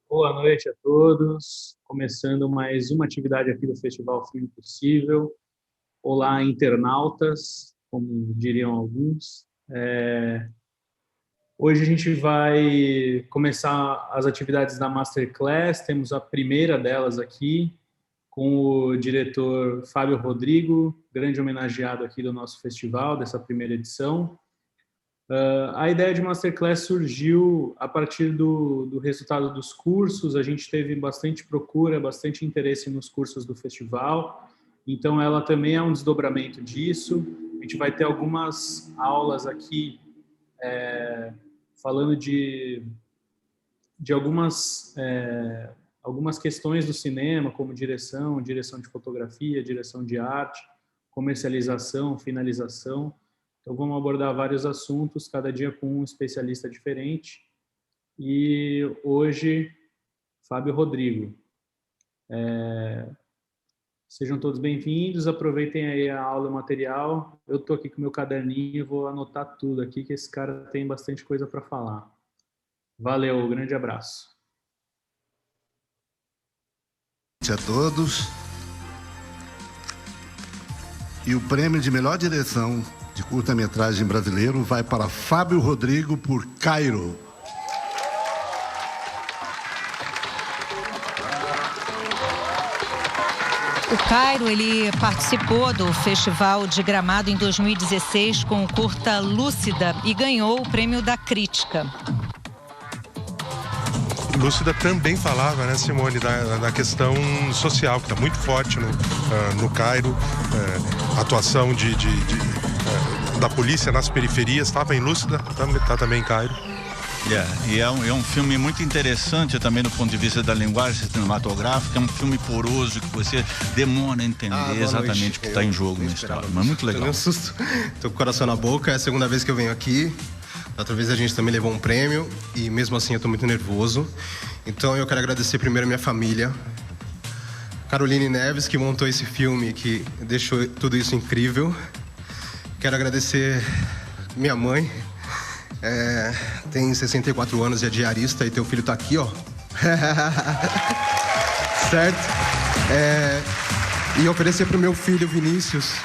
Boa noite a todos. Começando mais uma atividade aqui do Festival Filme Possível. Olá, internautas, como diriam alguns. Hoje a gente vai começar as atividades da Masterclass. Temos a primeira delas aqui, com o diretor Fábio Rodrigo, grande homenageado aqui do nosso festival, dessa primeira edição. A ideia de Masterclass surgiu a partir do resultado dos cursos. A gente teve bastante procura, bastante interesse nos cursos do festival, então ela também é um desdobramento disso. A gente vai ter algumas aulas aqui falando de algumas questões do cinema, como direção de fotografia, direção de arte, comercialização, finalização. Então, vamos abordar vários assuntos, cada dia com um especialista diferente. E hoje, Fábio Rodrigo. Sejam todos bem-vindos, aproveitem aí a aula e o material. Eu estou aqui com o meu caderninho e vou anotar tudo aqui, que esse cara tem bastante coisa para falar. Valeu, grande abraço. A todos. E o prêmio de melhor direção de curta-metragem brasileiro vai para Fábio Rodrigo por Cairo. O Cairo, ele participou do Festival de Gramado em 2016 com o curta Lúcida e ganhou o prêmio da crítica. Lúcida também falava, né, Simone, da questão social, que está muito forte no Cairo, a atuação da polícia nas periferias. Estava em Lúcida, está também em Cairo. E é um filme muito interessante também do ponto de vista da linguagem cinematográfica. É um filme poroso que você demora a entender exatamente o que está em jogo na história. Mas muito legal. Tô um susto. Tô com o coração na boca, é a segunda vez que eu venho aqui. Outra vez a gente também levou um prêmio e mesmo assim eu tô muito nervoso. Então eu quero agradecer primeiro a minha família. Caroline Neves, que montou esse filme, que deixou tudo isso incrível. Quero agradecer minha mãe. Tem 64 anos e é diarista e teu filho tá aqui, ó. Certo? E oferecer pro meu filho Vinícius.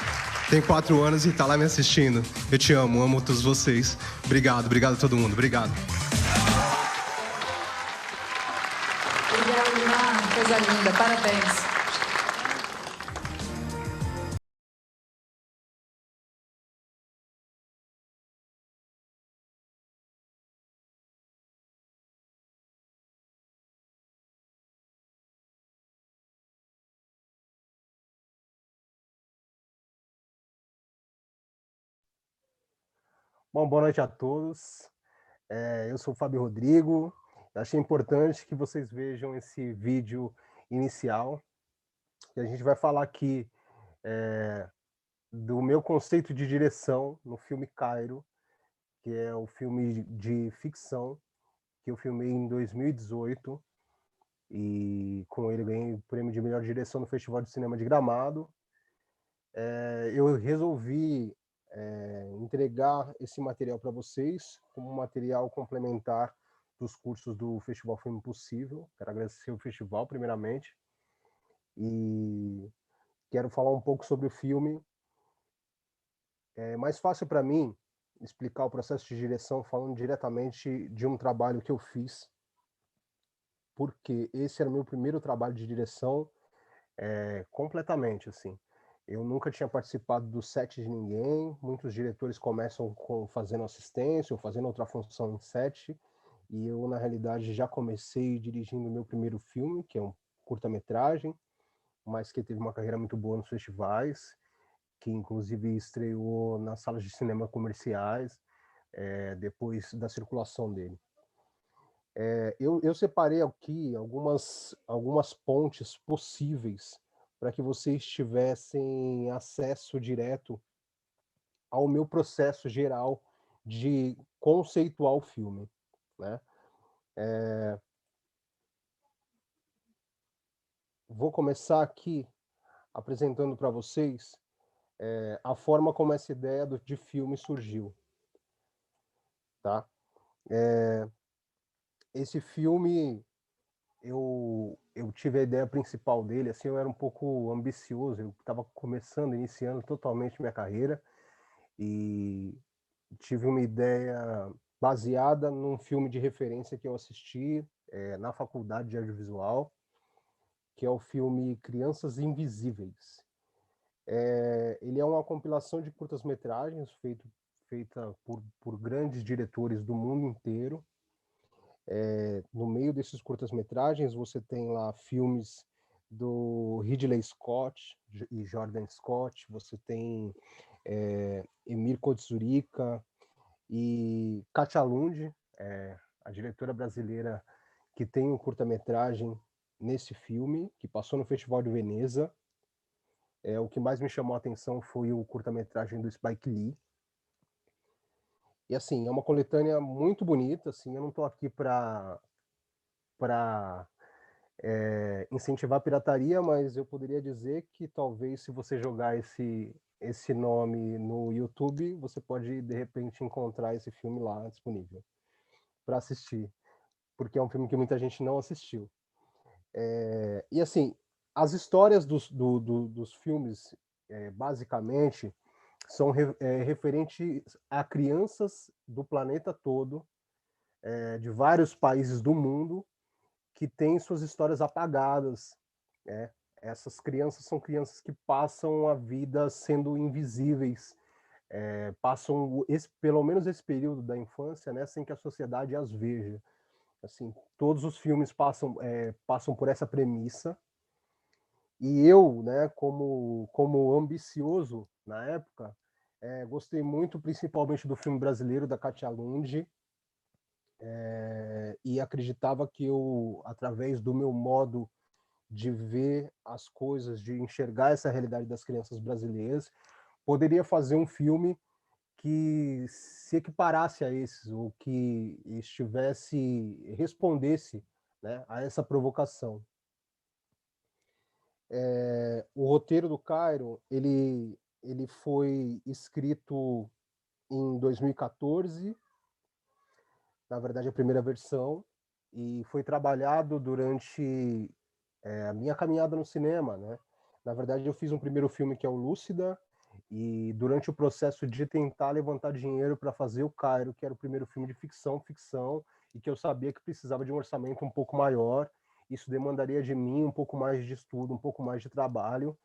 Tem 4 anos e tá lá me assistindo. Eu te amo, amo todos vocês. Obrigado a todo mundo. Obrigado. Obrigada, coisa linda. Parabéns. Bom, boa noite a todos. Eu sou o Fábio Rodrigo. Eu achei importante que vocês vejam esse vídeo inicial. E a gente vai falar aqui do meu conceito de direção no filme Cairo, que é o filme de ficção que eu filmei em 2018. E com ele ganhei o prêmio de melhor direção no Festival de Cinema de Gramado. Eu resolvi entregar esse material para vocês como material complementar dos cursos do Festival Filme Possível. Quero agradecer o festival, primeiramente, e quero falar um pouco sobre o filme. É mais fácil para mim explicar o processo de direção falando diretamente de um trabalho que eu fiz, porque esse era o meu primeiro trabalho de direção completamente, assim. Eu nunca tinha participado do set de ninguém. Muitos diretores começam fazendo assistência ou fazendo outra função em set. E eu, na realidade, já comecei dirigindo o meu primeiro filme, que é um curta-metragem, mas que teve uma carreira muito boa nos festivais, que inclusive estreou nas salas de cinema comerciais, depois da circulação dele. Eu separei aqui algumas pontes possíveis para que vocês tivessem acesso direto ao meu processo geral de conceituar o filme, né? Vou começar aqui apresentando para vocês a forma como essa ideia de filme surgiu, tá? Esse filme, eu tive a ideia principal dele, assim, eu era um pouco ambicioso, eu estava começando, iniciando totalmente minha carreira, e tive uma ideia baseada num filme de referência que eu assisti na faculdade de audiovisual, que é o filme Crianças Invisíveis. Ele é uma compilação de curtas-metragens feita por grandes diretores do mundo inteiro. No meio desses curtas-metragens, você tem lá filmes do Ridley Scott e Jordan Scott, você tem Emir Kusturica e Katia Lund, a diretora brasileira que tem um curta-metragem nesse filme, que passou no Festival de Veneza. O que mais me chamou a atenção foi o curta-metragem do Spike Lee. E assim, é uma coletânea muito bonita, assim, eu não estou aqui para incentivar a pirataria, mas eu poderia dizer que talvez se você jogar esse nome no YouTube, você pode de repente encontrar esse filme lá disponível para assistir, porque é um filme que muita gente não assistiu. E assim, as histórias dos filmes, basicamente, são referentes a crianças do planeta todo, de vários países do mundo, que têm suas histórias apagadas. Essas crianças são crianças que passam a vida sendo invisíveis, passam pelo menos esse período da infância, né, sem que a sociedade as veja. Assim, todos os filmes passam por essa premissa. E eu, né, como ambicioso na época, gostei muito, principalmente do filme brasileiro da Katia Lund, e acreditava que eu, através do meu modo de ver as coisas, de enxergar essa realidade das crianças brasileiras, poderia fazer um filme que se equiparasse a esses, ou que respondesse, né, a essa provocação. O roteiro do Cairo, ele foi escrito em 2014, na verdade a primeira versão, e foi trabalhado durante a minha caminhada no cinema, né? Na verdade eu fiz um primeiro filme que é o Lúcida, e durante o processo de tentar levantar dinheiro para fazer o Cairo, que era o primeiro filme de ficção, e que eu sabia que precisava de um orçamento um pouco maior, isso demandaria de mim um pouco mais de estudo, um pouco mais de trabalho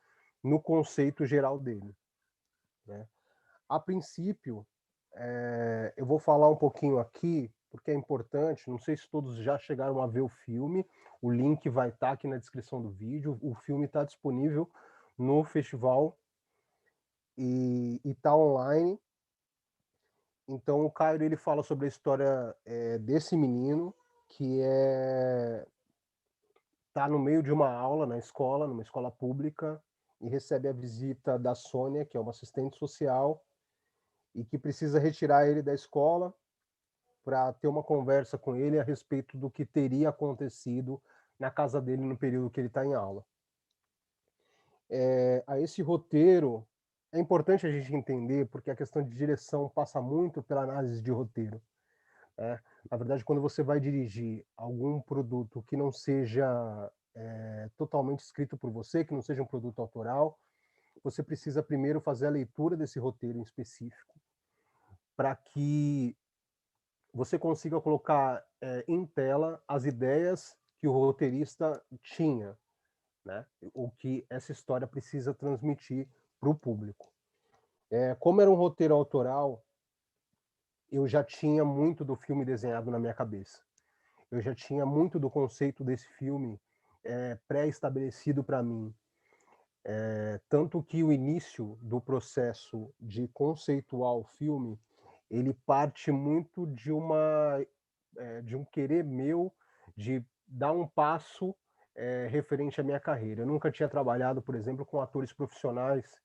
no conceito geral dele, né? A princípio, eu vou falar um pouquinho aqui, porque é importante, não sei se todos já chegaram a ver o filme, o link vai estar aqui na descrição do vídeo, o filme está disponível no festival e está online. Então o Cairo, ele fala sobre a história desse menino que está no meio de uma aula na escola, numa escola pública, e recebe a visita da Sônia, que é uma assistente social, e que precisa retirar ele da escola para ter uma conversa com ele a respeito do que teria acontecido na casa dele no período que ele está em aula. A esse roteiro, é importante a gente entender, porque a questão de direção passa muito pela análise de roteiro. Na verdade, quando você vai dirigir algum produto que não seja totalmente escrito por você, que não seja um produto autoral, você precisa primeiro fazer a leitura desse roteiro em específico, para que você consiga colocar em tela as ideias que o roteirista tinha, né? O que essa história precisa transmitir para o público. Como era um roteiro autoral, eu já tinha muito do filme desenhado na minha cabeça. Eu já tinha muito do conceito desse filme pré-estabelecido para mim. Tanto que o início do processo de conceituar o filme, ele parte muito de um querer meu de dar um passo referente à minha carreira. Eu nunca tinha trabalhado, por exemplo, com atores profissionais.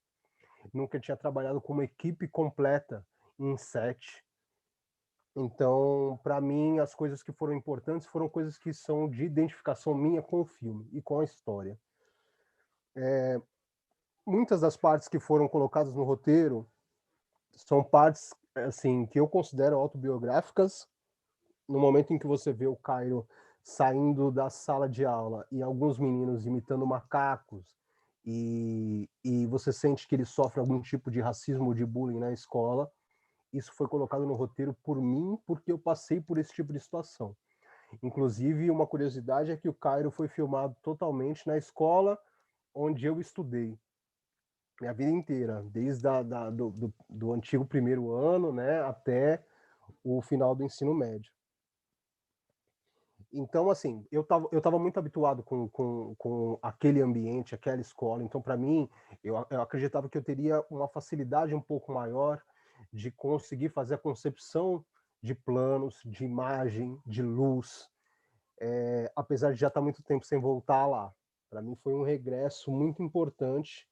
nunca tinha trabalhado com uma equipe completa em set. Então, para mim, as coisas que foram importantes foram coisas que são de identificação minha com o filme e com a história. Muitas das partes que foram colocadas no roteiro são partes assim que eu considero autobiográficas. No momento em que você vê o Cairo saindo da sala de aula e alguns meninos imitando macacos e você sente que ele sofre algum tipo de racismo ou de bullying na escola, isso foi colocado no roteiro por mim, porque eu passei por esse tipo de situação. Inclusive, uma curiosidade é que o Cairo foi filmado totalmente na escola onde eu estudei minha vida inteira, desde do antigo primeiro ano, né, até o final do ensino médio. Então, assim, eu tava muito habituado com aquele ambiente, aquela escola. Então, para mim, eu acreditava que eu teria uma facilidade um pouco maior de conseguir fazer a concepção de planos, de imagem, de luz, apesar de já estar muito tempo sem voltar lá. Para mim foi um regresso muito importante,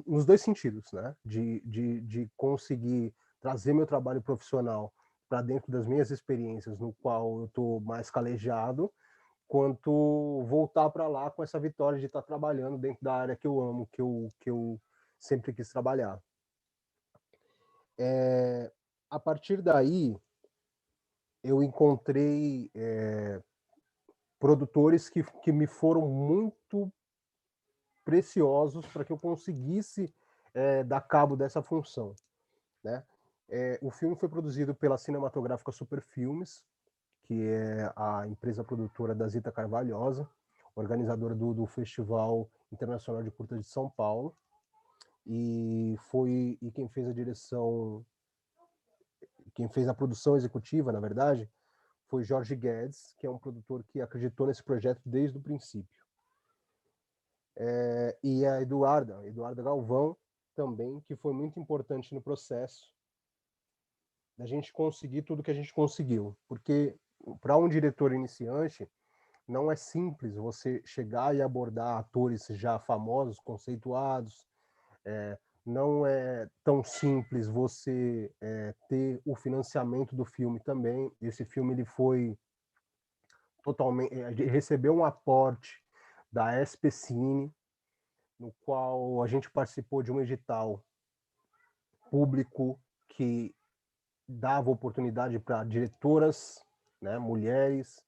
nos dois sentidos, né? De conseguir trazer meu trabalho profissional para dentro das minhas experiências, no qual eu estou mais calejado, quanto voltar para lá com essa vitória de estar trabalhando dentro da área que eu amo, que eu sempre quis trabalhar. A partir daí, eu encontrei produtores que me foram muito preciosos para que eu conseguisse dar cabo dessa função, né? O filme foi produzido pela Cinematográfica Superfilmes, que é a empresa produtora da Zita Carvalhosa, organizadora do Festival Internacional de Curtas de São Paulo, e quem fez a direção, quem fez a produção executiva, na verdade, foi Jorge Guedes, que é um produtor que acreditou nesse projeto desde o princípio. E a Eduarda Galvão, também, que foi muito importante no processo da gente conseguir tudo que a gente conseguiu. Porque, para um diretor iniciante, não é simples você chegar e abordar atores já famosos, conceituados. Não é tão simples você ter o financiamento do filme também. Esse filme ele foi totalmente, recebeu um aporte da SPCine, no qual a gente participou de um edital público que dava oportunidade para diretoras, né, mulheres,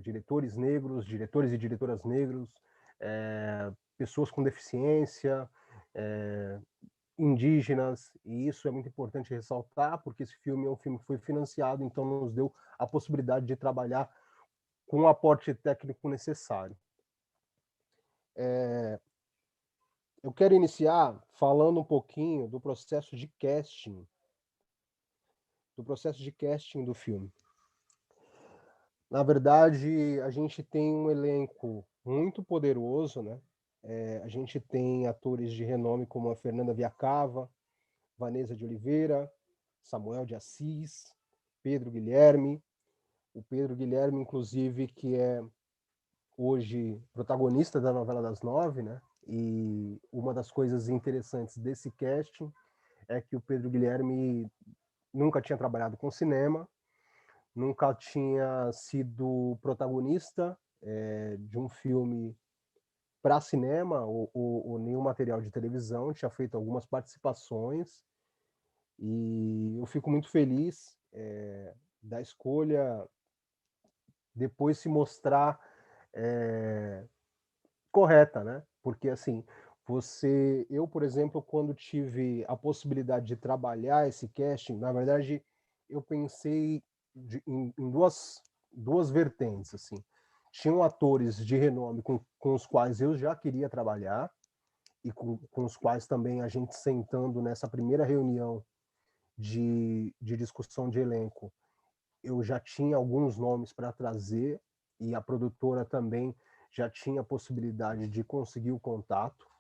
diretores negros, diretores e diretoras negros, pessoas com deficiência, indígenas, e isso é muito importante ressaltar, porque esse filme é um filme que foi financiado, então nos deu a possibilidade de trabalhar com o aporte técnico necessário. Eu quero iniciar falando um pouquinho do processo de casting, do filme. Na verdade, a gente tem um elenco muito poderoso, né? A gente tem atores de renome como a Fernanda Viacava, Vanessa de Oliveira, Samuel de Assis, Pedro Guilherme. O Pedro Guilherme, inclusive, que é hoje protagonista da Novela das Nove, né? E uma das coisas interessantes desse casting é que o Pedro Guilherme nunca tinha trabalhado com cinema, nunca tinha sido protagonista de um filme para cinema ou nenhum material de televisão, tinha feito algumas participações, e eu fico muito feliz da escolha depois se mostrar correta, né? Porque assim, eu, por exemplo, quando tive a possibilidade de trabalhar esse casting, na verdade, eu pensei em duas vertentes, assim. Tinham atores de renome com os quais eu já queria trabalhar e com os quais também a gente sentando nessa primeira reunião de discussão de elenco, eu já tinha alguns nomes para trazer, e a produtora também já tinha a possibilidade de conseguir o contato.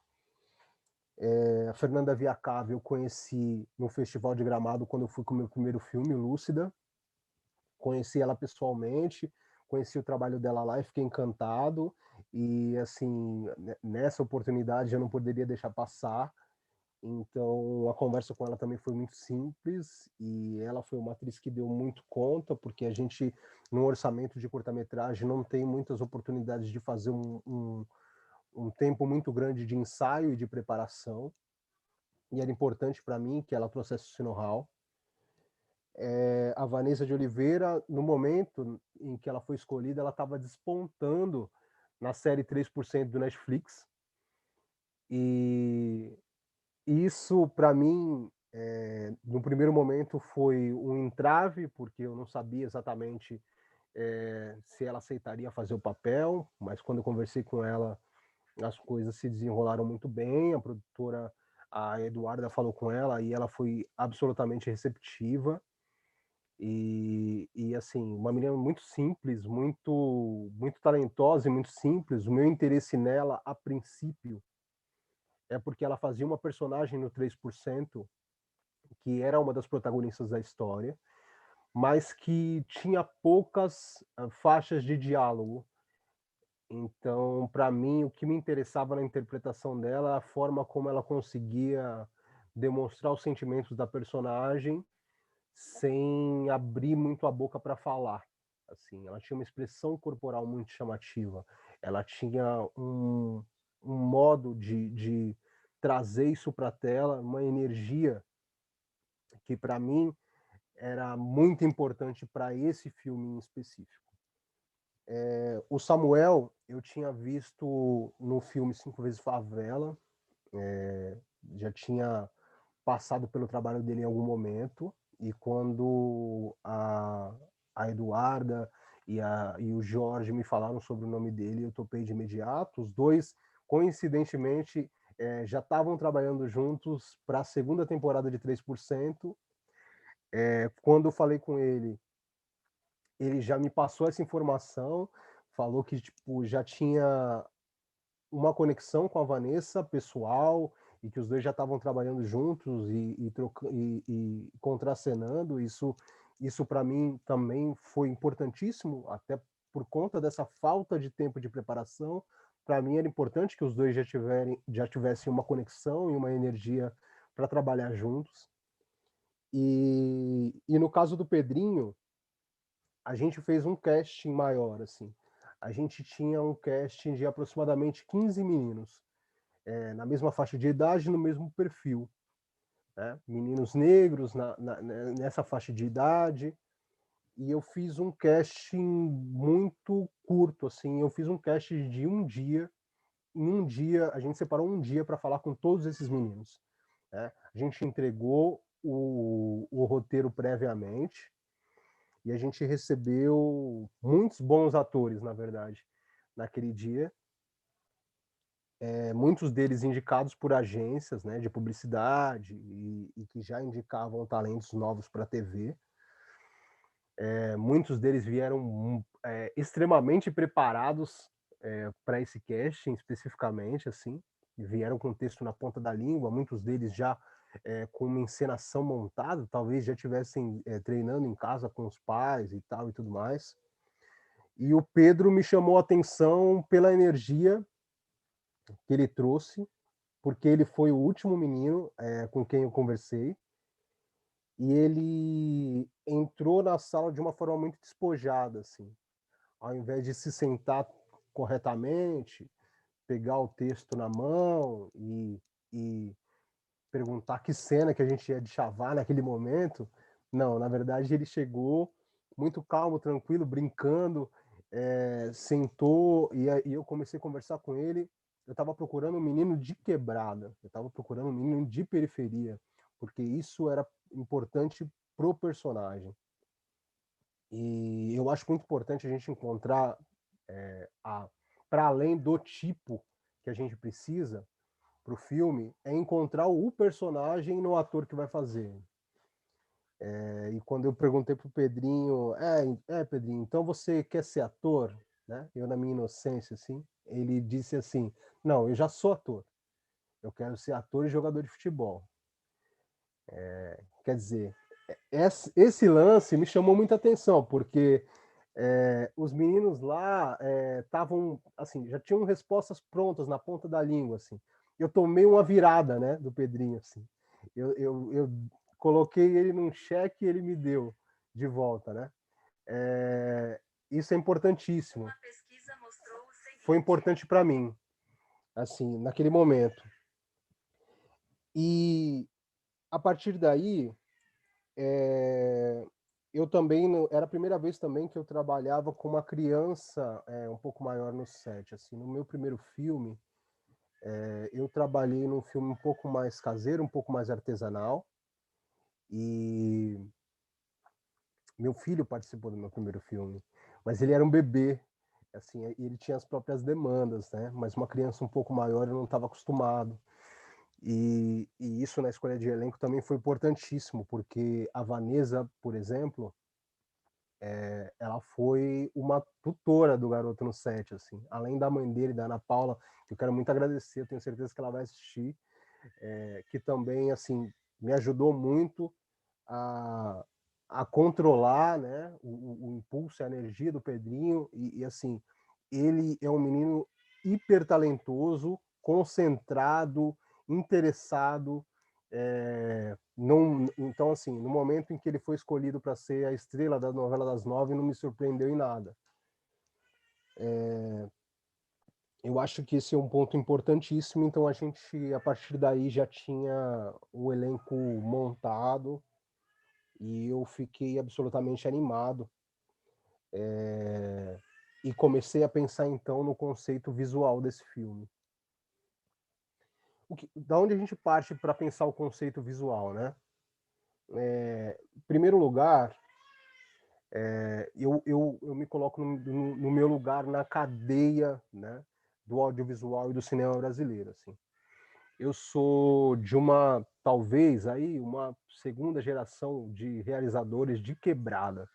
A Fernanda Viacava eu conheci no Festival de Gramado, quando eu fui com o meu primeiro filme, Lúcida. Conheci ela pessoalmente, conheci o trabalho dela lá e fiquei encantado. E, assim, nessa oportunidade eu não poderia deixar passar. Então, a conversa com ela também foi muito simples e ela foi uma atriz que deu muito conta, porque a gente, no orçamento de curta-metragem, não tem muitas oportunidades de fazer um tempo muito grande de ensaio e de preparação. E era importante para mim que ela trouxesse esse know-how. A Vanessa de Oliveira, no momento em que ela foi escolhida, ela estava despontando na série 3% do Netflix. E isso, para mim, no primeiro momento foi um entrave, porque eu não sabia exatamente se ela aceitaria fazer o papel, mas quando eu conversei com ela, as coisas se desenrolaram muito bem. A produtora, a Eduarda, falou com ela e ela foi absolutamente receptiva. E assim, uma menina muito simples, muito talentosa e muito simples. O meu interesse nela, a princípio, é porque ela fazia uma personagem no 3%, que era uma das protagonistas da história, mas que tinha poucas faixas de diálogo. Então, para mim, o que me interessava na interpretação dela é a forma como ela conseguia demonstrar os sentimentos da personagem sem abrir muito a boca para falar. Assim, ela tinha uma expressão corporal muito chamativa. Ela tinha um modo de trazer isso para a tela, uma energia que, para mim, era muito importante para esse filme em específico. O Samuel, eu tinha visto no filme 5 Vezes Favela, já tinha passado pelo trabalho dele em algum momento, e quando a Eduarda e o Jorge me falaram sobre o nome dele, eu topei de imediato. Os dois, coincidentemente, já estavam trabalhando juntos para a segunda temporada de 3%. Quando eu falei com ele, ele já me passou essa informação, falou que tipo, já tinha uma conexão com a Vanessa pessoal e que os dois já estavam trabalhando juntos e contracenando. Isso para mim também foi importantíssimo, até por conta dessa falta de tempo de preparação. Para mim era importante que os dois já tivessem uma conexão e uma energia para trabalhar juntos. E no caso do Pedrinho, a gente fez um casting maior, assim. A gente tinha um casting de aproximadamente 15 meninos, na mesma faixa de idade, no mesmo perfil. Né? Meninos negros nessa faixa de idade. E eu fiz um casting muito curto, assim. Eu fiz um casting de um dia. Em um dia, a gente separou um dia para falar com todos esses meninos. Né? A gente entregou o roteiro previamente. E a gente recebeu muitos bons atores, na verdade, naquele dia. Muitos deles indicados por agências, né, de publicidade e que já indicavam talentos novos para a TV. Muitos deles vieram extremamente preparados para esse casting, especificamente, assim. Vieram com o texto na ponta da língua, muitos deles já com uma encenação montada, talvez já estivessem treinando em casa com os pais e tal e tudo mais. E o Pedro me chamou a atenção pela energia que ele trouxe, porque ele foi o último menino com quem eu conversei, e ele entrou na sala de uma forma muito despojada, assim. Ao invés de se sentar corretamente, pegar o texto na mão e perguntar que cena que a gente ia de chavar naquele momento. Não, na verdade ele chegou muito calmo, tranquilo, brincando, sentou e eu comecei a conversar com ele. Eu estava procurando um menino de quebrada, eu estava procurando um menino de periferia, porque isso era importante pro personagem. E eu acho muito importante a gente encontrar, para além do tipo que a gente precisa, para o filme, é encontrar o personagem no ator que vai fazer. E quando eu perguntei pro Pedrinho, Pedrinho, então você quer ser ator? Né? Eu, na minha inocência, assim, ele disse assim, não, eu já sou ator. Eu quero ser ator e jogador de futebol. Quer dizer, esse lance me chamou muita atenção, porque os meninos lá estavam, assim, já tinham respostas prontas na ponta da língua, assim. eu tomei uma virada, né, do Pedrinho, assim. Eu coloquei ele num cheque e ele me deu de volta, né? Isso é importantíssimo. Foi importante para mim, assim, naquele momento. E a partir daí, eu também era a primeira vez também que eu trabalhava com uma criança um pouco maior no set. Assim, no meu primeiro filme, eu trabalhei num filme um pouco mais caseiro, um pouco mais artesanal. E meu filho participou do meu primeiro filme, mas ele era um bebê, assim, ele tinha as próprias demandas, né? Mas uma criança um pouco maior eu não estava acostumado. E isso na escolha de elenco também foi importantíssimo, porque a Vanessa, por exemplo, ela foi uma tutora do garoto no set, assim, além da mãe dele, da Ana Paula, que eu quero muito agradecer, eu tenho certeza que ela vai assistir, que também, assim, me ajudou muito a controlar, né, o impulso, a energia do Pedrinho, e assim, ele é um menino hiper talentoso, concentrado, interessado, então, assim, no momento em que ele foi escolhido para ser a estrela da novela das 9, não me surpreendeu em nada. Eu acho que esse é um ponto importantíssimo, então a gente, a partir daí, já tinha o elenco montado e eu fiquei absolutamente animado. E comecei a pensar, então, no conceito visual desse filme. Da onde a gente parte para pensar o conceito visual, né? Em primeiro lugar, eu me coloco no meu lugar na cadeia, né, do audiovisual e do cinema brasileiro, assim. Eu sou de talvez aí uma segunda geração de realizadores de quebrada,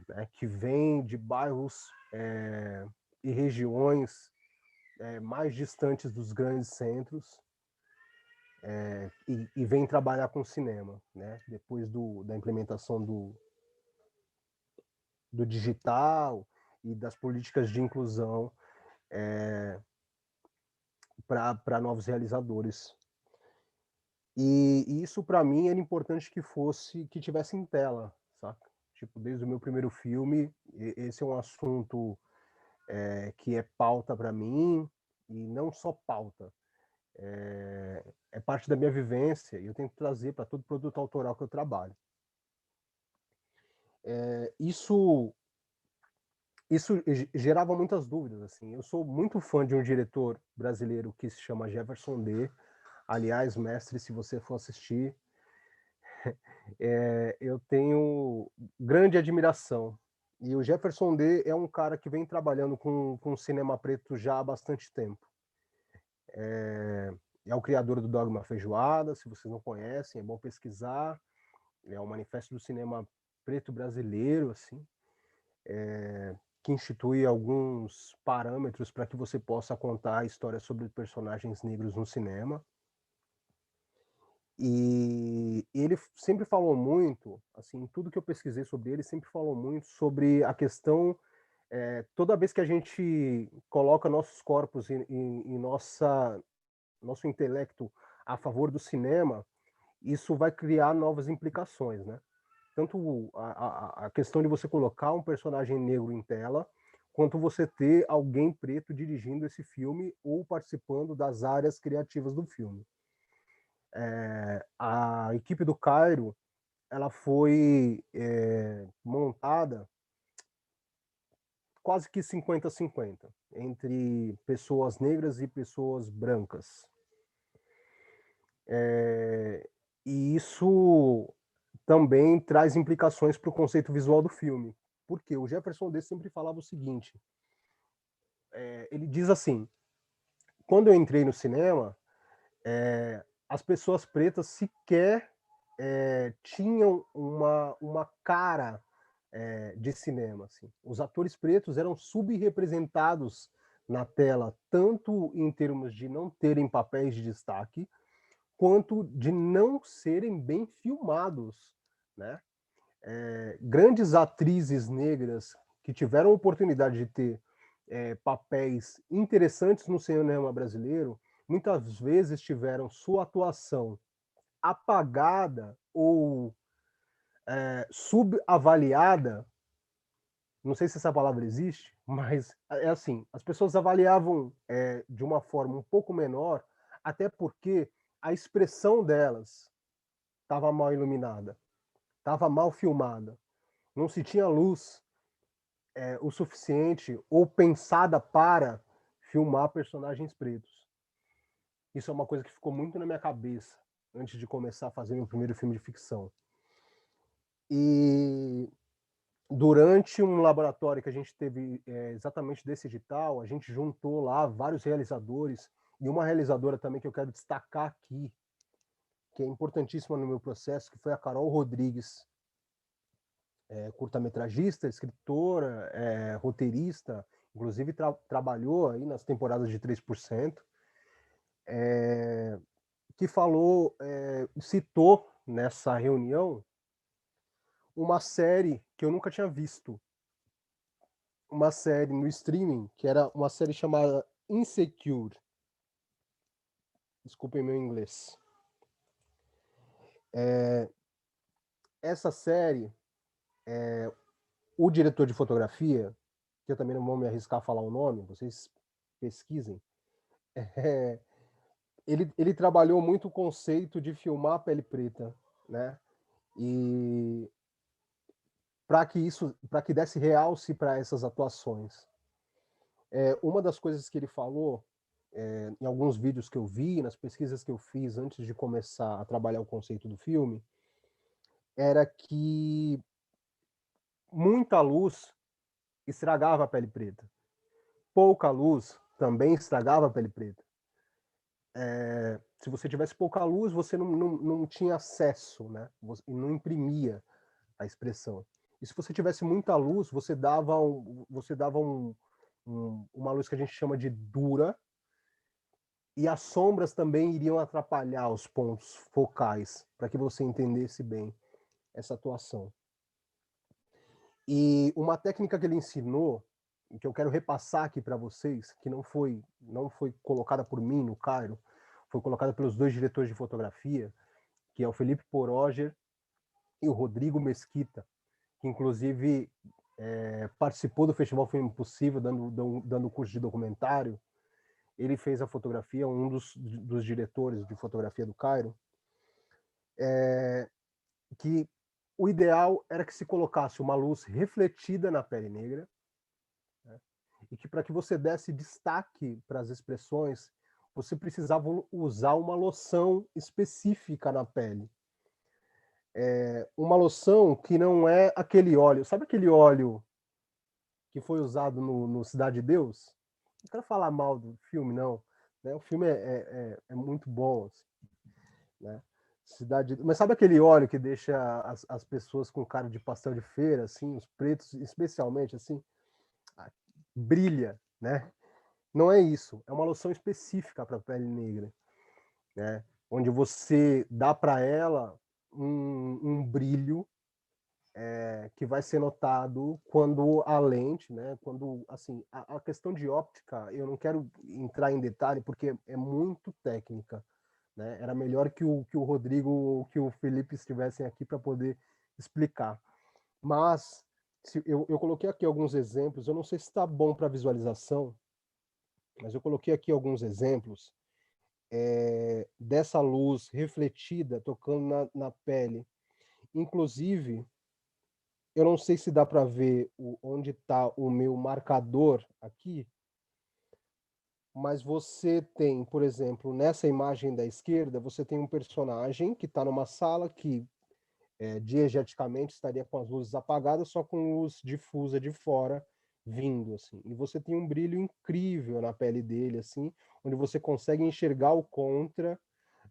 né, que vem de bairros e regiões mais distantes dos grandes centros, e vem trabalhar com cinema, né, depois da implementação do digital e das políticas de inclusão para novos realizadores. E isso, para mim, era importante que tivesse em tela, saca? Tipo, desde o meu primeiro filme, esse é um assunto que é pauta para mim, e não só pauta, é parte da minha vivência, e eu tento trazer para todo produto autoral que eu trabalho. Isso gerava muitas dúvidas, assim. Eu sou muito fã de um diretor brasileiro que se chama Jefferson D. Aliás, mestre, se você for assistir, eu tenho grande admiração. E o Jefferson D. é um cara que vem trabalhando com cinema preto já há bastante tempo. É o criador do Dogma Feijoada, se vocês não conhecem, é bom pesquisar. É o manifesto do cinema preto brasileiro, assim, que institui alguns parâmetros para que você possa contar histórias sobre personagens negros no cinema. E ele sempre falou muito, assim, tudo que eu pesquisei sobre ele, sempre falou muito sobre a questão, toda vez que a gente coloca nossos corpos e nosso intelecto a favor do cinema, isso vai criar novas implicações, né? Tanto a questão de você colocar um personagem negro em tela, quanto você ter alguém preto dirigindo esse filme ou participando das áreas criativas do filme. A equipe do Cairo, ela foi montada quase que 50-50 entre pessoas negras e pessoas brancas. E isso também traz implicações para o conceito visual do filme. Porque o Jefferson D. sempre falava o seguinte, ele diz assim, quando eu entrei no cinema, as pessoas pretas sequer tinham uma cara de cinema. Assim. Os atores pretos eram subrepresentados na tela, tanto em termos de não terem papéis de destaque, quanto de não serem bem filmados, né? Grandes atrizes negras que tiveram a oportunidade de ter papéis interessantes no cinema brasileiro muitas vezes tiveram sua atuação apagada ou subavaliada. Não sei se essa palavra existe, mas é assim, as pessoas avaliavam de uma forma um pouco menor, até porque a expressão delas estava mal iluminada, estava mal filmada, não se tinha luz o suficiente ou pensada para filmar personagens pretos. Isso é uma coisa que ficou muito na minha cabeça antes de começar a fazer meu primeiro filme de ficção. E durante um laboratório que a gente teve exatamente desse edital, a gente juntou lá vários realizadores e uma realizadora também que eu quero destacar aqui, que é importantíssima no meu processo, que foi a Carol Rodrigues, curta-metragista, escritora, roteirista, inclusive trabalhou aí nas temporadas de 3%, que falou, citou nessa reunião uma série que eu nunca tinha visto, uma série no streaming, que era uma série chamada Insecure. Desculpem meu inglês. Essa série, o diretor de fotografia, que eu também não vou me arriscar a falar o nome, vocês pesquisem, ele trabalhou muito o conceito de filmar a pele preta, né? E para que desse realce para essas atuações. Uma das coisas que ele falou, em alguns vídeos que eu vi, nas pesquisas que eu fiz antes de começar a trabalhar o conceito do filme, era que muita luz estragava a pele preta. Pouca luz também estragava a pele preta. Se você tivesse pouca luz, você não tinha acesso, né? E não imprimia a expressão. E se você tivesse muita luz, você dava uma luz que a gente chama de dura, e as sombras também iriam atrapalhar os pontos focais, para que você entendesse bem essa atuação. E uma técnica que ele ensinou, que eu quero repassar aqui para vocês, que não foi colocada por mim no Cairo, foi colocada pelos dois diretores de fotografia, que é o Felipe Poroger e o Rodrigo Mesquita, que inclusive participou do Festival Filme Impossível, dando curso de documentário. Ele fez a fotografia, um dos diretores de fotografia do Cairo, que o ideal era que se colocasse uma luz refletida na pele negra, né? E que para que você desse destaque para as expressões, você precisava usar uma loção específica na pele. Uma loção que não é aquele óleo. Sabe aquele óleo que foi usado no Cidade de Deus? Não quero falar mal do filme, não. Né? O filme é muito bom. Assim, né? Mas sabe aquele óleo que deixa as pessoas com cara de pastel de feira, assim, os pretos especialmente, assim, brilha, né? Não é isso. É uma loção específica para a pele negra, né? Onde você dá para ela um brilho que vai ser notado quando a lente, né? Quando, assim, a questão de óptica, eu não quero entrar em detalhe porque é muito técnica, né? Era melhor que o Rodrigo ou que o Felipe estivessem aqui para poder explicar. Mas eu coloquei aqui alguns exemplos, eu não sei se está bom para visualização, mas eu coloquei aqui alguns exemplos dessa luz refletida tocando na pele. Inclusive, eu não sei se dá para ver onde está o meu marcador aqui, mas você tem, por exemplo, nessa imagem da esquerda, você tem um personagem que está numa sala que diegeticamente estaria com as luzes apagadas, só com luz difusa de fora vindo, assim. E você tem um brilho incrível na pele dele, assim, onde você consegue enxergar o contra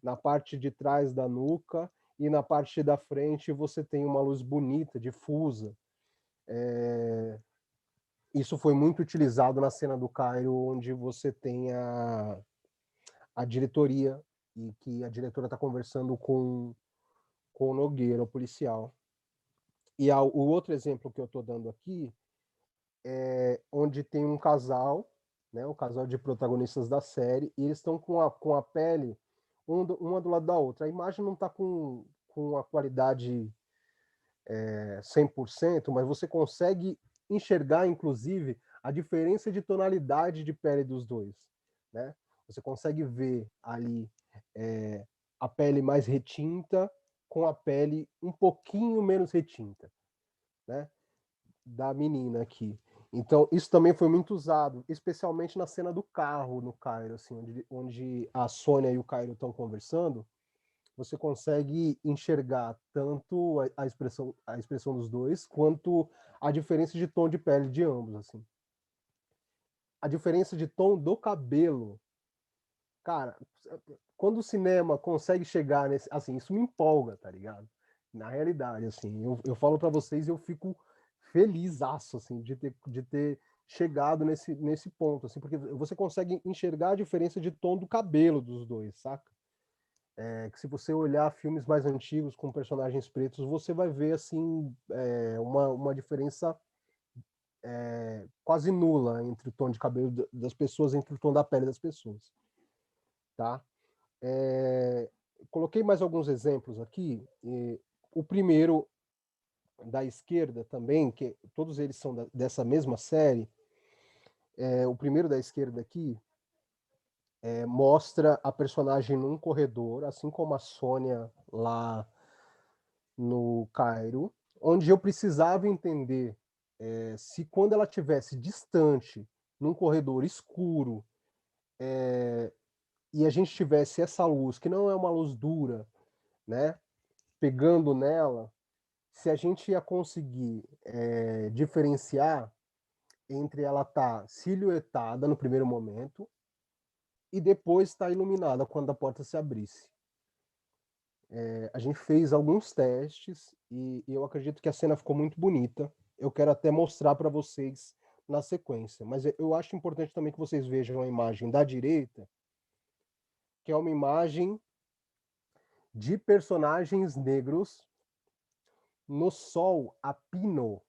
na parte de trás da nuca e na parte da frente você tem uma luz bonita, difusa. Isso foi muito utilizado na cena do Cairo, onde você tem a diretoria e que a diretora está conversando com o Nogueira, o policial. E o outro exemplo que eu estou dando aqui é onde tem um casal, né? O casal de protagonistas da série, e eles estão com a pele uma do lado da outra. A imagem não está com a qualidade 100%, mas você consegue enxergar, inclusive, a diferença de tonalidade de pele dos dois, né? Você consegue ver ali a pele mais retinta com a pele um pouquinho menos retinta, né? Da menina aqui. Então, isso também foi muito usado, especialmente na cena do carro no Cairo, assim, onde a Sônia e o Cairo estão conversando. Você consegue enxergar tanto a expressão dos dois, quanto a diferença de tom de pele de ambos, assim. A diferença de tom do cabelo, cara, quando o cinema consegue chegar nesse, assim, isso me empolga, tá ligado? Na realidade, assim, eu falo para vocês, eu fico felizaço, assim, de ter chegado nesse ponto, assim, porque você consegue enxergar a diferença de tom do cabelo dos dois, saca? Que se você olhar filmes mais antigos com personagens pretos, você vai ver assim uma diferença quase nula entre o tom de cabelo das pessoas, entre o tom da pele das pessoas, tá? Coloquei mais alguns exemplos aqui. O primeiro da esquerda também, que todos eles são dessa mesma série. O primeiro da esquerda aqui mostra a personagem num corredor, assim como a Sônia lá no Cairo, onde eu precisava entender se quando ela estivesse distante, num corredor escuro, e a gente tivesse essa luz, que não é uma luz dura, né, pegando nela, se a gente ia conseguir diferenciar entre ela estar silhuetada no primeiro momento e depois estar iluminada quando a porta se abrisse. A gente fez alguns testes e eu acredito que a cena ficou muito bonita. Eu quero até mostrar para vocês na sequência, mas eu acho importante também que vocês vejam a imagem da direita, que é uma imagem de personagens negros no sol a pino.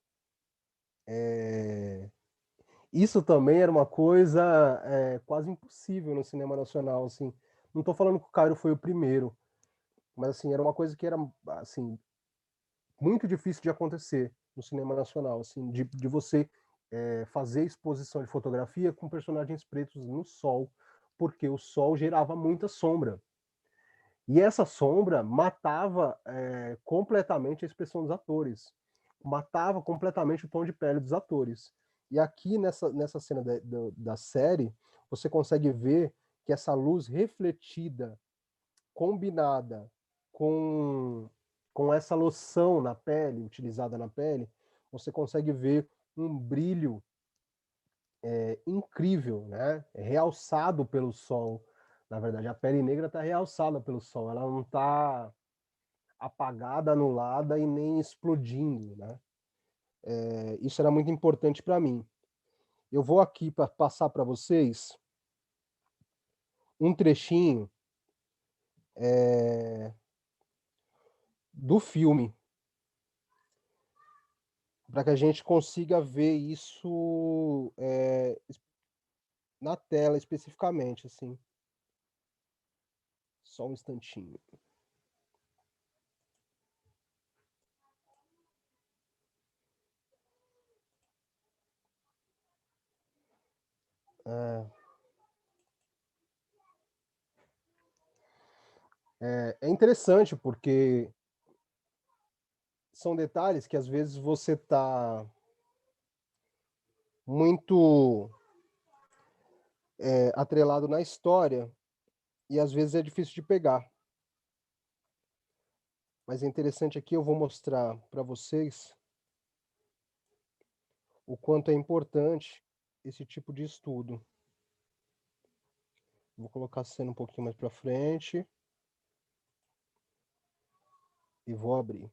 Isso também era uma coisa quase impossível no cinema nacional, assim. Não estou falando que o Cairo foi o primeiro, mas assim era uma coisa que era assim muito difícil de acontecer no cinema nacional, assim, de você fazer exposição de fotografia com personagens pretos no sol, porque o sol gerava muita sombra. E essa sombra matava completamente a expressão dos atores, matava completamente o tom de pele dos atores. E aqui nessa cena da série, você consegue ver que essa luz refletida, combinada com essa loção na pele, utilizada na pele, você consegue ver um brilho incrível, né? Realçado pelo sol. Na verdade, a pele negra está realçada pelo sol, ela não está apagada, anulada e nem explodindo, né? Isso era muito importante para mim. Eu vou aqui para passar para vocês um trechinho do filme, para que a gente consiga ver isso na tela especificamente, assim. Só um instantinho. É interessante porque são detalhes que às vezes você está muito atrelado na história e às vezes é difícil de pegar. Mas é interessante aqui, eu vou mostrar para vocês o quanto é importante esse tipo de estudo. Vou colocar a cena um pouquinho mais para frente e vou abrir.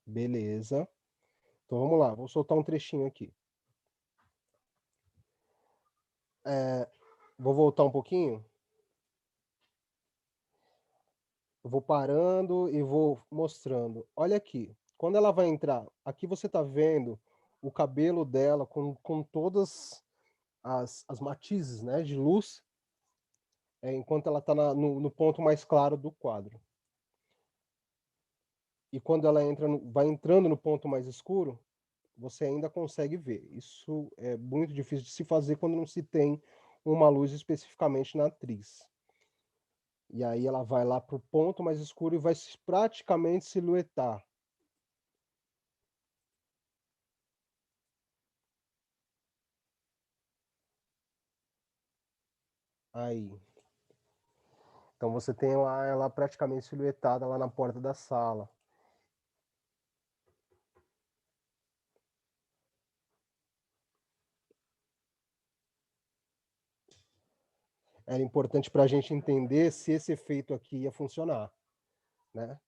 Beleza. Então vamos lá, vou soltar um trechinho aqui. Vou voltar um pouquinho. Eu vou parando e vou mostrando. Olha aqui, quando ela vai entrar, aqui você está vendo o cabelo dela com todas as matizes, né, de luz, enquanto ela está no ponto mais claro do quadro. E quando ela vai entrando no ponto mais escuro, você ainda consegue ver. Isso é muito difícil de se fazer quando não se tem uma luz especificamente na atriz. E aí ela vai lá para o ponto mais escuro e vai praticamente silhuetar. Aí. Então você tem lá ela praticamente silhuetada lá na porta da sala. Era importante para a gente entender se esse efeito aqui ia funcionar, né?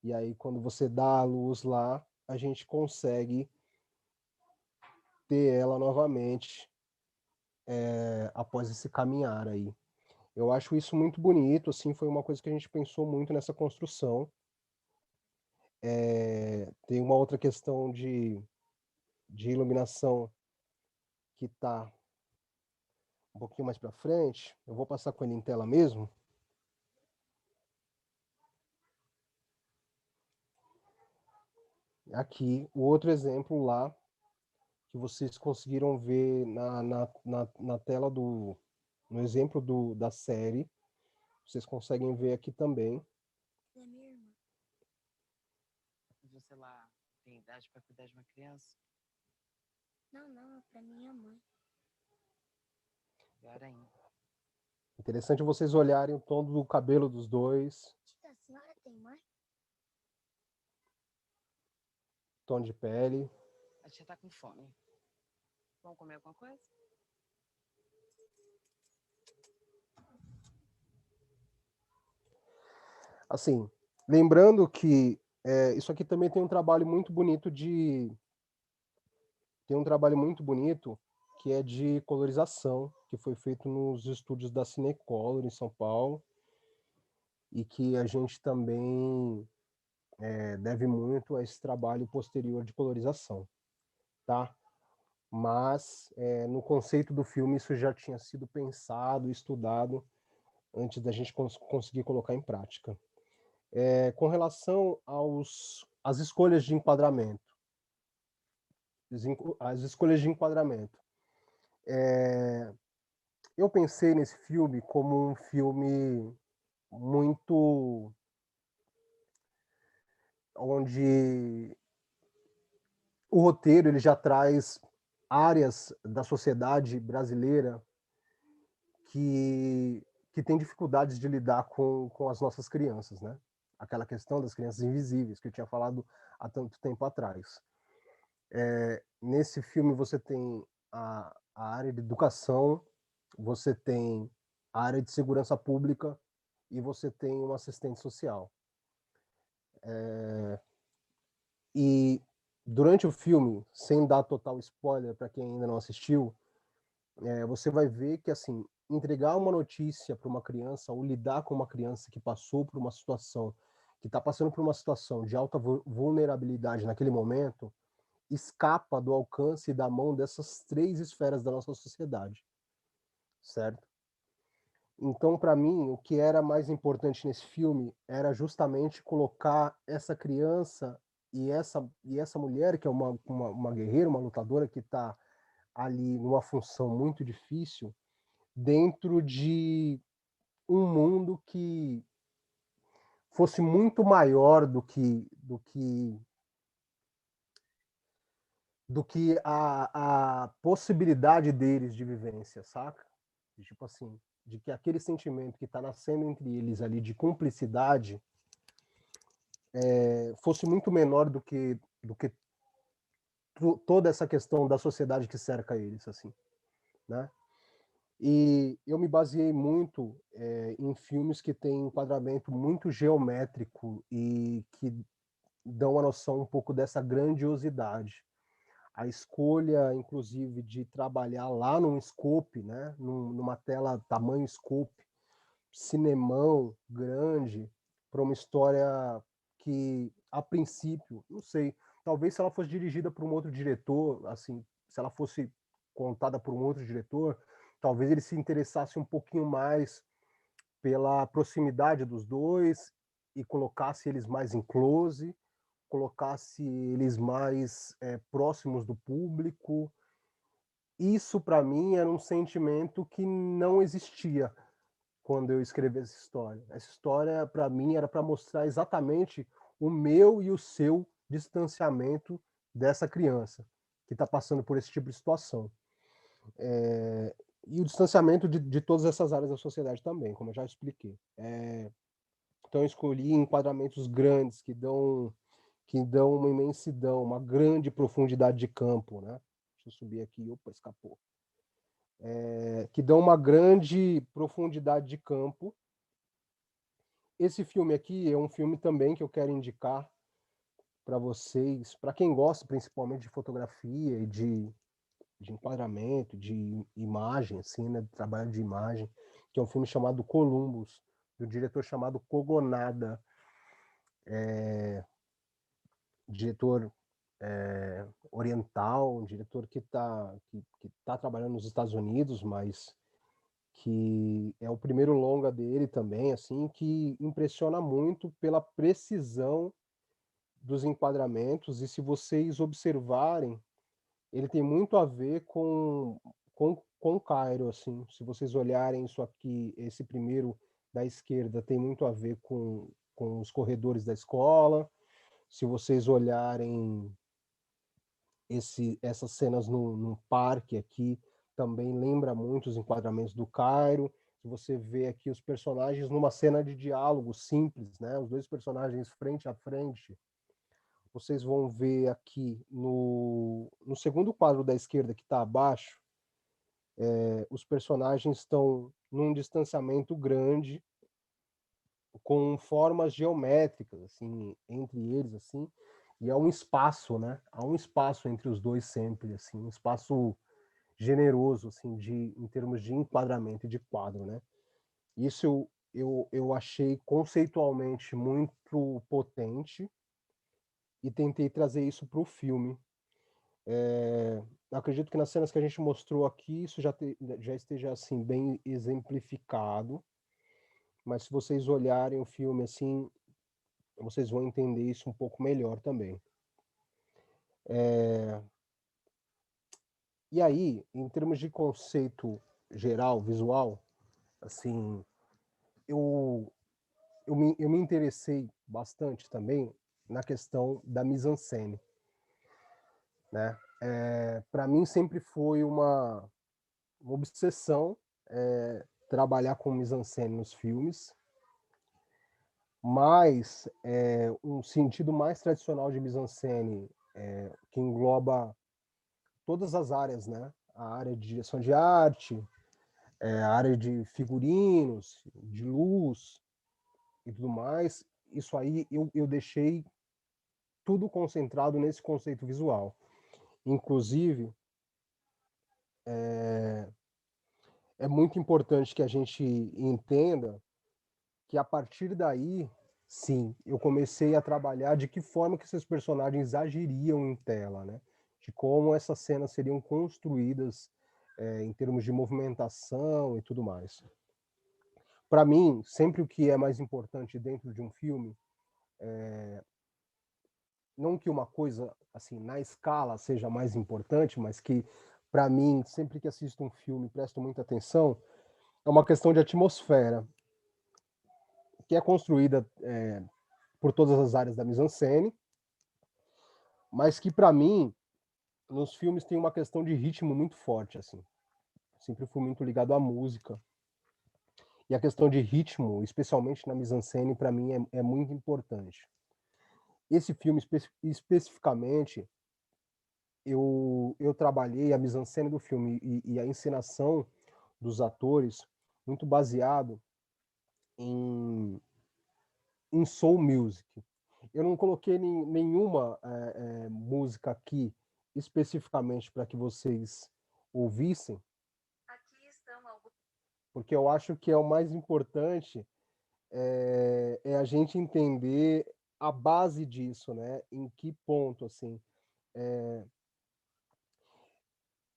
E aí quando você dá a luz lá, a gente consegue ter ela novamente após esse caminhar aí. Eu acho isso muito bonito, assim, foi uma coisa que a gente pensou muito nessa construção. Tem uma outra questão de iluminação que está um pouquinho mais para frente. Eu vou passar com ele em tela mesmo. Aqui, o outro exemplo lá, que vocês conseguiram ver na tela no exemplo da série. Vocês conseguem ver aqui também. Da minha irmã. Você lá tem idade para cuidar de uma criança? Não, é para minha mãe. Pior ainda. Interessante vocês olharem o tom do cabelo dos dois. Tita, a senhora tem mãe? Tom de pele. A tia tá com fome. Vamos comer alguma coisa? Assim, lembrando que isso aqui também tem um trabalho muito bonito que é de colorização, que foi feito nos estúdios da Cinecolor em São Paulo, e que a gente também deve muito a esse trabalho posterior de colorização, tá? Mas no conceito do filme isso já tinha sido pensado, estudado antes da gente conseguir colocar em prática. Com relação às escolhas de enquadramento, eu pensei nesse filme como um filme muito onde o roteiro ele já traz áreas da sociedade brasileira que tem dificuldades de lidar com as nossas crianças, né? Aquela questão das crianças invisíveis que eu tinha falado há tanto tempo atrás. Nesse filme você tem a área de educação, você tem a área de segurança pública e você tem um assistente social. E durante o filme, sem dar total spoiler para quem ainda não assistiu, você vai ver que assim entregar uma notícia para uma criança ou lidar com uma criança que passou por uma situação, que está passando por uma situação de alta vulnerabilidade naquele momento, escapa do alcance e da mão dessas 3 esferas da nossa sociedade, certo? Então, para mim, o que era mais importante nesse filme era justamente colocar essa criança e essa mulher, que é uma guerreira, uma lutadora que está ali numa função muito difícil, dentro de um mundo que fosse muito maior do que a possibilidade deles de vivência, saca? Tipo assim, de que aquele sentimento que está nascendo entre eles ali de cumplicidade fosse muito menor do que toda essa questão da sociedade que cerca eles, assim, né? E eu me baseei muito em filmes que têm um enquadramento muito geométrico e que dão a noção um pouco dessa grandiosidade. A escolha, inclusive, de trabalhar lá num scope, né, numa tela tamanho scope, cinemão grande, para uma história que, a princípio, não sei, talvez se ela fosse dirigida por um outro diretor, assim, se ela fosse contada por um outro diretor, talvez ele se interessasse um pouquinho mais pela proximidade dos dois e colocasse eles mais em close, colocasse eles mais próximos do público. Isso, para mim, era um sentimento que não existia quando eu escrevi essa história. Essa história, para mim, era para mostrar exatamente o meu e o seu distanciamento dessa criança que está passando por esse tipo de situação. E o distanciamento de todas essas áreas da sociedade também, como eu já expliquei. Então, eu escolhi enquadramentos grandes que dão uma imensidão, uma grande profundidade de campo, né? Deixa eu subir aqui, opa, escapou. Que dão uma grande profundidade de campo. Esse filme aqui é um filme também que eu quero indicar para vocês, para quem gosta principalmente de fotografia e de enquadramento, de imagem, assim, né, de trabalho de imagem, que é um filme chamado Columbus, de um diretor chamado Kogonada, diretor oriental, um diretor que tá trabalhando nos Estados Unidos, mas que é o primeiro longa dele também, assim, que impressiona muito pela precisão dos enquadramentos, e se vocês observarem, ele tem muito a ver com Cairo, assim. Se vocês olharem isso aqui, esse primeiro da esquerda tem muito a ver com os corredores da escola. Se vocês olharem essas cenas no parque aqui, também lembra muito os enquadramentos do Cairo. Você vê aqui os personagens numa cena de diálogo simples, né? Os dois personagens frente a frente. Vocês vão ver aqui no segundo quadro da esquerda, que está abaixo, os personagens estão num distanciamento grande, com formas geométricas, assim, entre eles, assim, e há um espaço, né? Há um espaço entre os dois sempre, assim, um espaço generoso, assim, em termos de enquadramento e de quadro, né? Isso eu achei conceitualmente muito potente e tentei trazer isso para o filme. Acredito que nas cenas que a gente mostrou aqui, isso já esteja, assim, bem exemplificado, mas se vocês olharem o filme, assim, vocês vão entender isso um pouco melhor também. E aí, em termos de conceito geral, visual, assim, eu me interessei bastante também na questão da mise-en-scène, né? Para mim sempre foi uma obsessão trabalhar com mise-en-scène nos filmes, mas um sentido mais tradicional de mise-en-scène, que engloba todas as áreas, né? A área de direção de arte, a área de figurinos, de luz e tudo mais. Isso aí eu deixei tudo concentrado nesse conceito visual. Inclusive, é muito importante que a gente entenda que a partir daí, sim, eu comecei a trabalhar de que forma que esses personagens agiriam em tela, né? De como essas cenas seriam construídas em termos de movimentação e tudo mais. Para mim, sempre o que é mais importante dentro de um filme, não que uma coisa assim na escala seja mais importante, mas que para mim, sempre que assisto um filme, presto muita atenção, é uma questão de atmosfera, que é construída por todas as áreas da mise-en-scène, mas que para mim nos filmes tem uma questão de ritmo muito forte, assim. Sempre fui muito ligado à música. E a questão de ritmo, especialmente na mise-en-scène, para mim é muito importante. Esse filme especificamente, eu trabalhei a mise-en-scène do filme e a encenação dos atores muito baseado em soul music. Eu não coloquei nenhuma música aqui especificamente para que vocês ouvissem, porque eu acho que é o mais importante é a gente entender a base disso, né? Em que ponto, assim.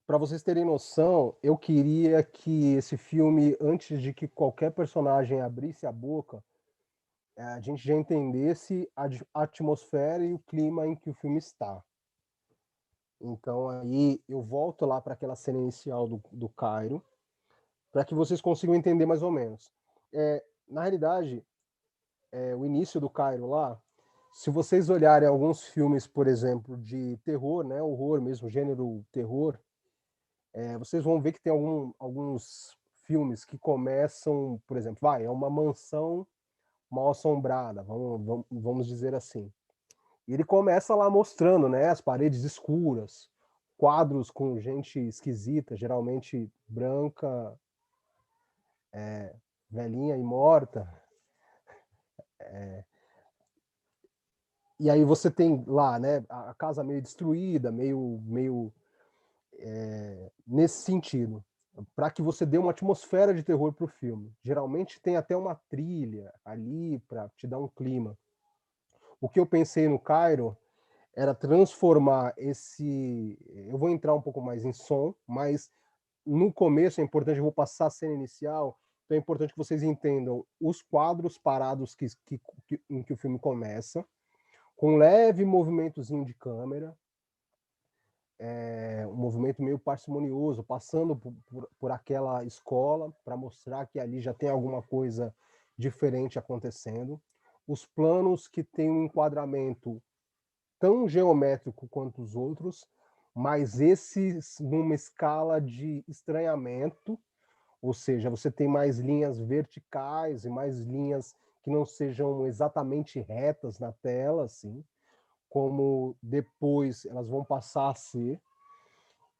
Para vocês terem noção, eu queria que esse filme, antes de que qualquer personagem abrisse a boca, a gente já entendesse a atmosfera e o clima em que o filme está. Então aí eu volto lá para aquela cena inicial do Cairo, para que vocês consigam entender mais ou menos. Na realidade, o início do Cairo lá, se vocês olharem alguns filmes, por exemplo, de terror, né, horror mesmo, gênero terror, vocês vão ver que tem alguns filmes que começam, por exemplo, é uma mansão mal assombrada, vamos dizer assim. E ele começa lá mostrando, né, as paredes escuras, quadros com gente esquisita, geralmente branca, velhinha e morta. E aí você tem lá, né, a casa meio destruída, meio nesse sentido, para que você dê uma atmosfera de terror para o filme. Geralmente tem até uma trilha ali para te dar um clima. O que eu pensei no Cairo era transformar esse. Eu vou entrar um pouco mais em som, mas no começo é importante, eu vou passar a cena inicial, então é importante que vocês entendam os quadros parados em que o filme começa, com um leve movimentozinho de câmera, um movimento meio parcimonioso, passando por aquela escola, para mostrar que ali já tem alguma coisa diferente acontecendo. Os planos que têm um enquadramento tão geométrico quanto os outros, mas esses numa escala de estranhamento, ou seja, você tem mais linhas verticais e mais linhas que não sejam exatamente retas na tela, assim, como depois elas vão passar a ser,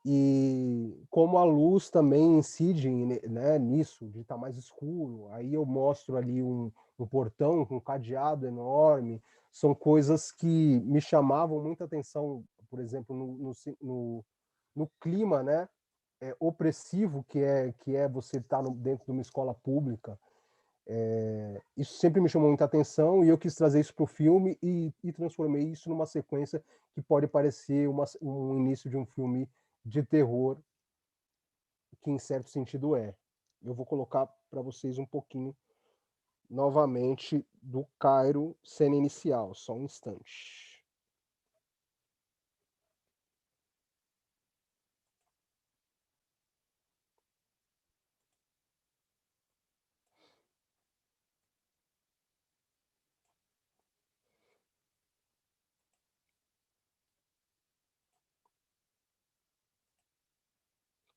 e como a luz também incide, né, nisso, de estar mais escuro. Aí eu mostro ali um portão com um cadeado enorme, são coisas que me chamavam muita atenção, por exemplo, no clima, né, opressivo que é você estar dentro de uma escola pública. Isso sempre me chamou muita atenção e eu quis trazer isso para o filme e transformei isso numa sequência que pode parecer um início de um filme de terror, que em certo sentido é. Eu vou colocar para vocês um pouquinho novamente do Cairo, cena inicial, só um instante.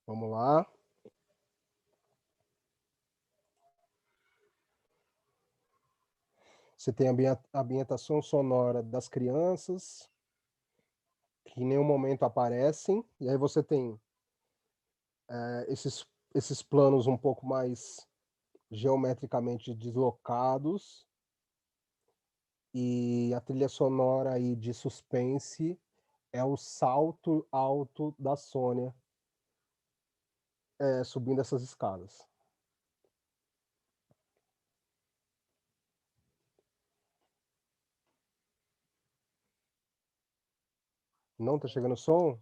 Vamos lá. Você tem a ambientação sonora das crianças, que em nenhum momento aparecem, e aí você tem esses planos um pouco mais geometricamente deslocados, e a trilha sonora aí de suspense é o salto alto da Sônia subindo essas escadas. Não tá chegando som?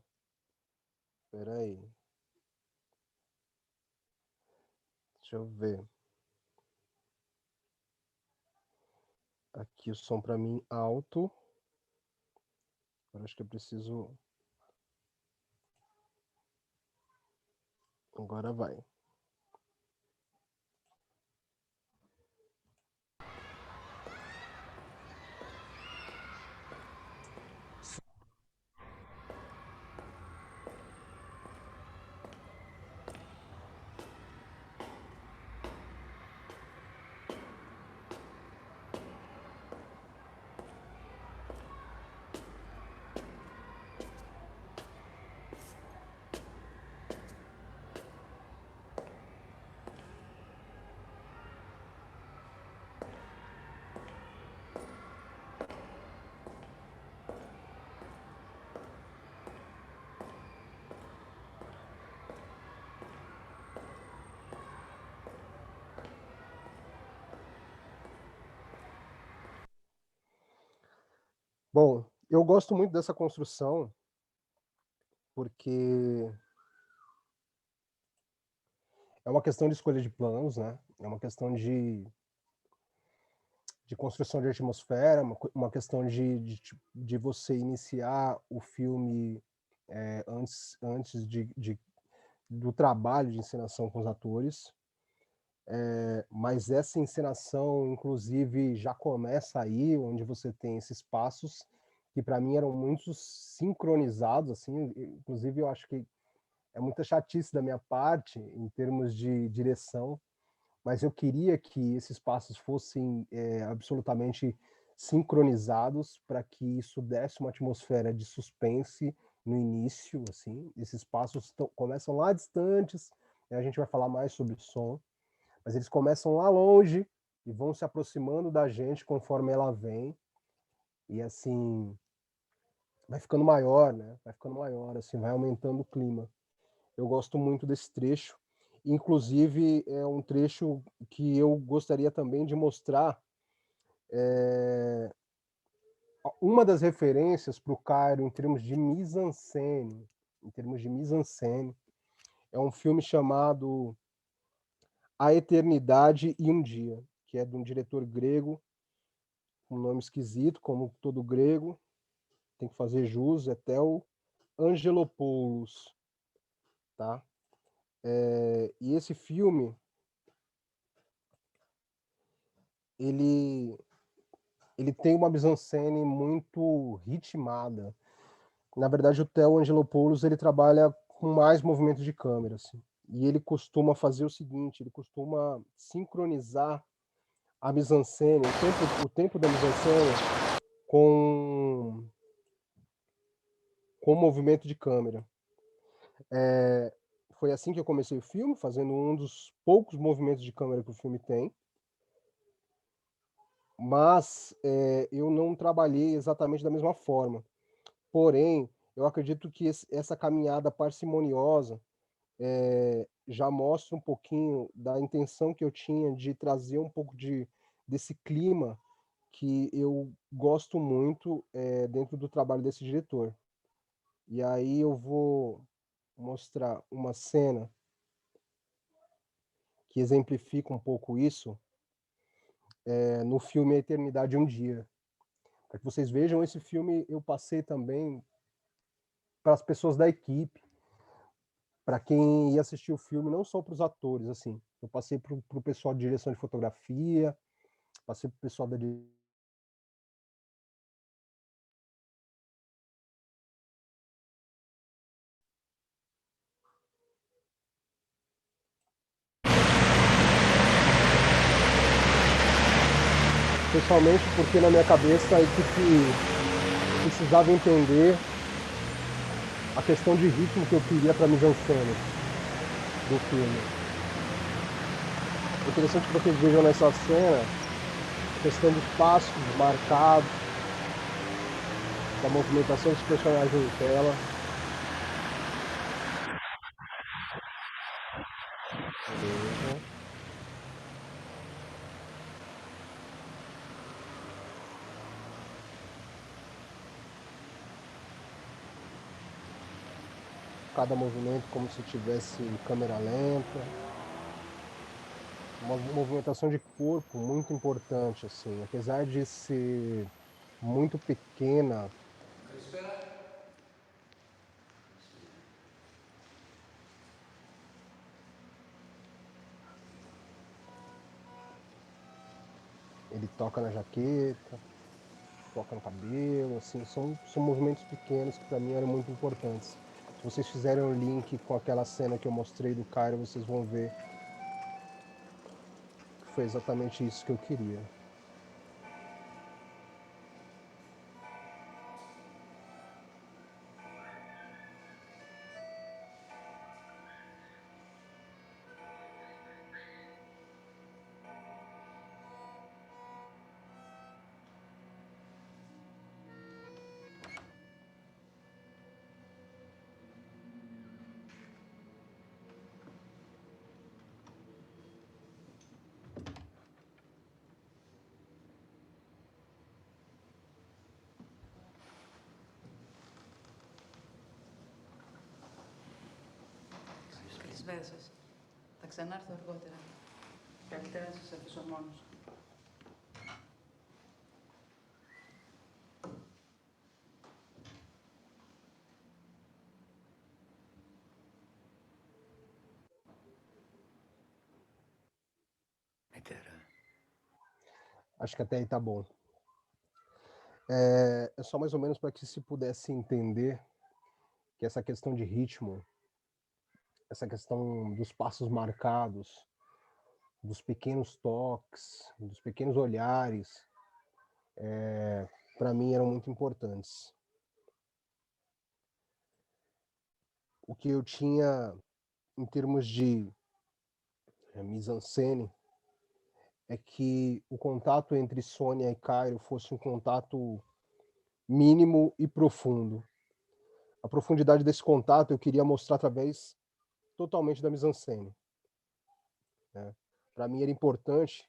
Espera aí. Deixa eu ver. Aqui o som para mim alto. Eu acho que eu preciso. Agora vai. Bom, eu gosto muito dessa construção porque é uma questão de escolha de planos, né? É uma questão de construção de atmosfera, uma questão de você iniciar o filme antes do trabalho de encenação com os atores. Mas essa encenação, inclusive, já começa aí, onde você tem esses passos que para mim eram muito sincronizados, assim, inclusive eu acho que é muita chatice da minha parte em termos de direção, mas eu queria que esses passos fossem absolutamente sincronizados para que isso desse uma atmosfera de suspense no início, assim. Esses passos começam lá distantes, e a gente vai falar mais sobre som, mas eles começam lá longe e vão se aproximando da gente conforme ela vem, e assim vai ficando maior, né? Vai ficando maior, assim, vai aumentando o clima. Eu gosto muito desse trecho. Inclusive, é um trecho que eu gostaria também de mostrar. Uma das referências para o Cairo em termos de mise-en-scène, é um filme chamado A Eternidade e um Dia, que é de um diretor grego, um nome esquisito, como todo grego, tem que fazer jus, é Theo Angelopoulos, tá? E esse filme, ele tem uma mise-en-scène muito ritmada. Na verdade, o Theo Angelopoulos, ele trabalha com mais movimentos de câmera, assim. E ele costuma fazer o seguinte, ele costuma sincronizar a mise-en-scène, o tempo da mise-en-scène com o movimento de câmera. Foi assim que eu comecei o filme, fazendo um dos poucos movimentos de câmera que o filme tem. Mas eu não trabalhei exatamente da mesma forma. Porém, eu acredito que essa caminhada parcimoniosa já mostra um pouquinho da intenção que eu tinha de trazer um pouco desse clima que eu gosto muito dentro do trabalho desse diretor. E aí eu vou mostrar uma cena que exemplifica um pouco isso no filme A Eternidade um Dia. Para que vocês vejam, esse filme eu passei também para as pessoas da equipe, para quem ia assistir o filme, não só para os atores, assim. Eu passei para o pessoal de direção de fotografia, passei para o pessoal da especialmente porque na minha cabeça a equipe precisava entender a questão de ritmo que eu queria para a mise-en-scène do filme. É interessante que vocês vejam nessa cena a questão dos passos marcados, da movimentação dos personagens em tela. Beleza. Cada movimento como se tivesse em câmera lenta. Uma movimentação de corpo muito importante, assim. Apesar de ser muito pequena, ele toca na jaqueta, toca no cabelo, assim, são movimentos pequenos que para mim eram muito importantes. Se vocês fizerem um link com aquela cena que eu mostrei do Cairo, vocês vão ver que foi exatamente isso que eu queria. τις ιδέες σας. Θα ξανάρθω αργότερα. Καλύτερα να σας αφήσω μόνος. Acho que até aí tá bom. É só mais ou menos para que se pudesse entender que essa questão de ritmo, essa questão dos passos marcados, dos pequenos toques, dos pequenos olhares, para mim eram muito importantes. O que eu tinha em termos de mise-en-scène é que o contato entre Sônia e Cairo fosse um contato mínimo e profundo. A profundidade desse contato eu queria mostrar através totalmente da mise-en-scène. Para mim era importante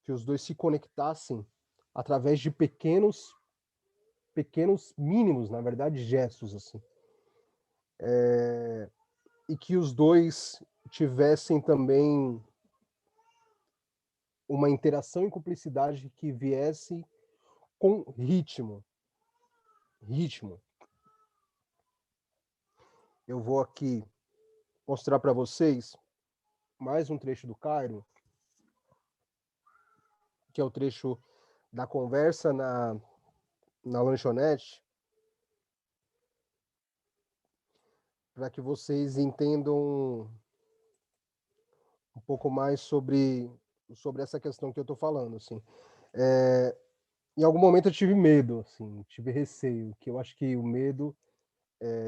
que os dois se conectassem através de pequenos mínimos, na verdade, gestos assim. E que os dois tivessem também uma interação e cumplicidade que viesse com ritmo. Eu vou aqui mostrar para vocês mais um trecho do Cairo, que é o trecho da conversa na lanchonete, para que vocês entendam um pouco mais sobre essa questão que eu estou falando, assim. Em algum momento eu tive medo, assim, tive receio, que eu acho que o medo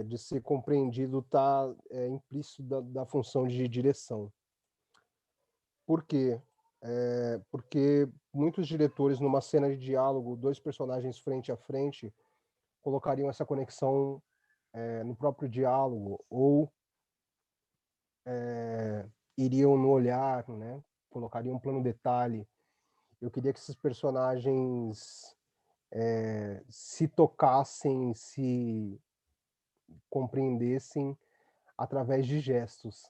de ser compreendido está implícito da função de direção. Por quê? Porque muitos diretores, numa cena de diálogo, dois personagens frente a frente, colocariam essa conexão no próprio diálogo, ou iriam no olhar, né? Colocariam um plano detalhe. Eu queria que esses personagens se tocassem, se compreendessem através de gestos,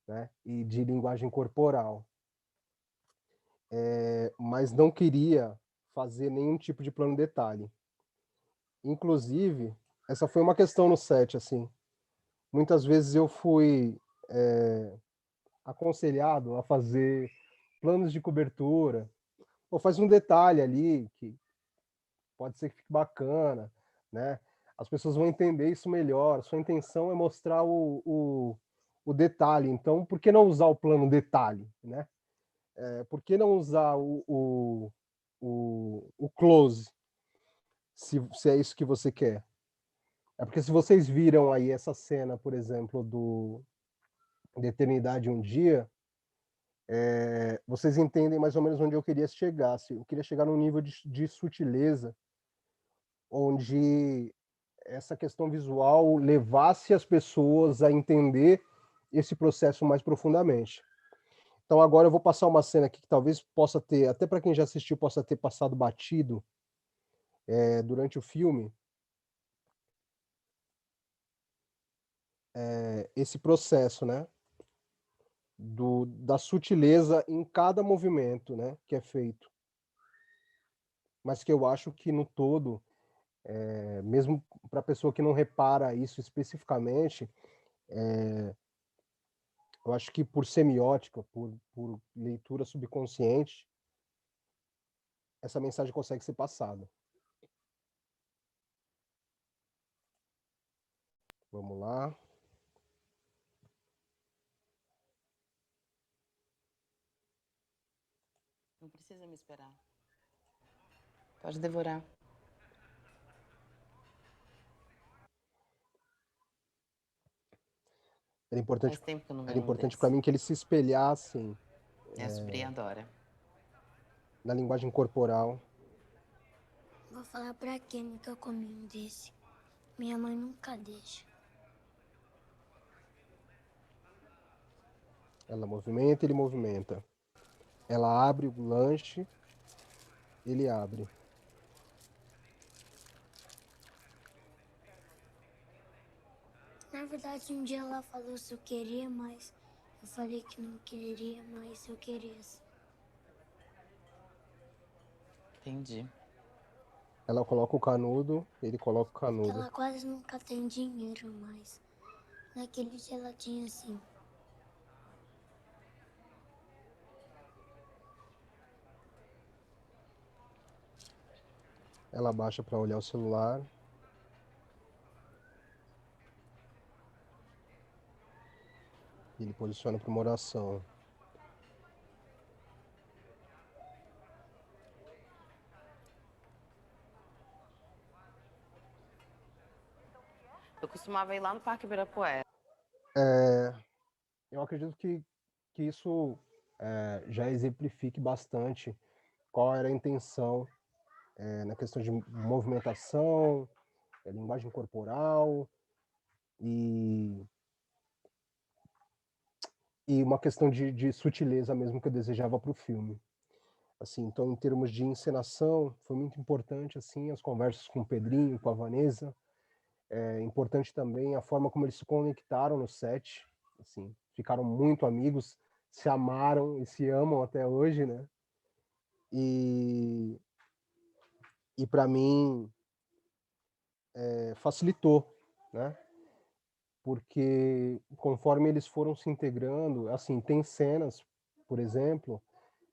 né? E de linguagem corporal. Mas não queria fazer nenhum tipo de plano detalhe. Inclusive, essa foi uma questão no set, assim. Muitas vezes eu fui aconselhado a fazer planos de cobertura, ou faz um detalhe ali que pode ser que fique bacana, né? As pessoas vão entender isso melhor. Sua intenção é mostrar o detalhe. Então, por que não usar o plano detalhe, né? Por que não usar o close, se é isso que você quer? Porque se vocês viram aí essa cena, por exemplo, do de Eternidade um Dia, vocês entendem mais ou menos onde eu queria chegar. Eu queria chegar num nível de sutileza, onde essa questão visual levasse as pessoas a entender esse processo mais profundamente. Então agora eu vou passar uma cena aqui que talvez possa ter, até para quem já assistiu, possa ter passado batido durante o filme, esse processo, né, da sutileza em cada movimento, né, que é feito. Mas que eu acho que no todo, mesmo para a pessoa que não repara isso especificamente, eu acho que por semiótica, por leitura subconsciente, essa mensagem consegue ser passada. Vamos lá. Não precisa me esperar. Pode devorar. Era importante, Faz tempo que eu não era vejo um importante desse. para mim que eles se espelhassem Minha sobrinha adora. na linguagem corporal. Vou falar pra Kenny que eu comi um desse. Minha mãe nunca deixa. Ela movimenta, ele movimenta. Ela abre o lanche, ele abre. Na verdade, verdade, um dia ela falou se eu queria, mas eu falei que não queria, mas eu queria. Entendi. Ela coloca o canudo, ele coloca o Porque canudo. ela quase nunca tem dinheiro, mas naquele dia ela tinha sim. Ela abaixa para olhar o celular. Ele posiciona para uma oração. Eu costumava ir lá no Parque Ibirapuera. Eu acredito que isso já exemplifique bastante qual era a intenção na questão de movimentação, linguagem corporal e uma questão de sutileza mesmo que eu desejava para o filme. Assim, então, em termos de encenação, foi muito importante assim as conversas com o Pedrinho, com a Vanessa. É importante também a forma como eles se conectaram no set. Assim, ficaram muito amigos, se amaram e se amam até hoje, né? E para mim facilitou, né? Porque conforme eles foram se integrando, assim, tem cenas, por exemplo,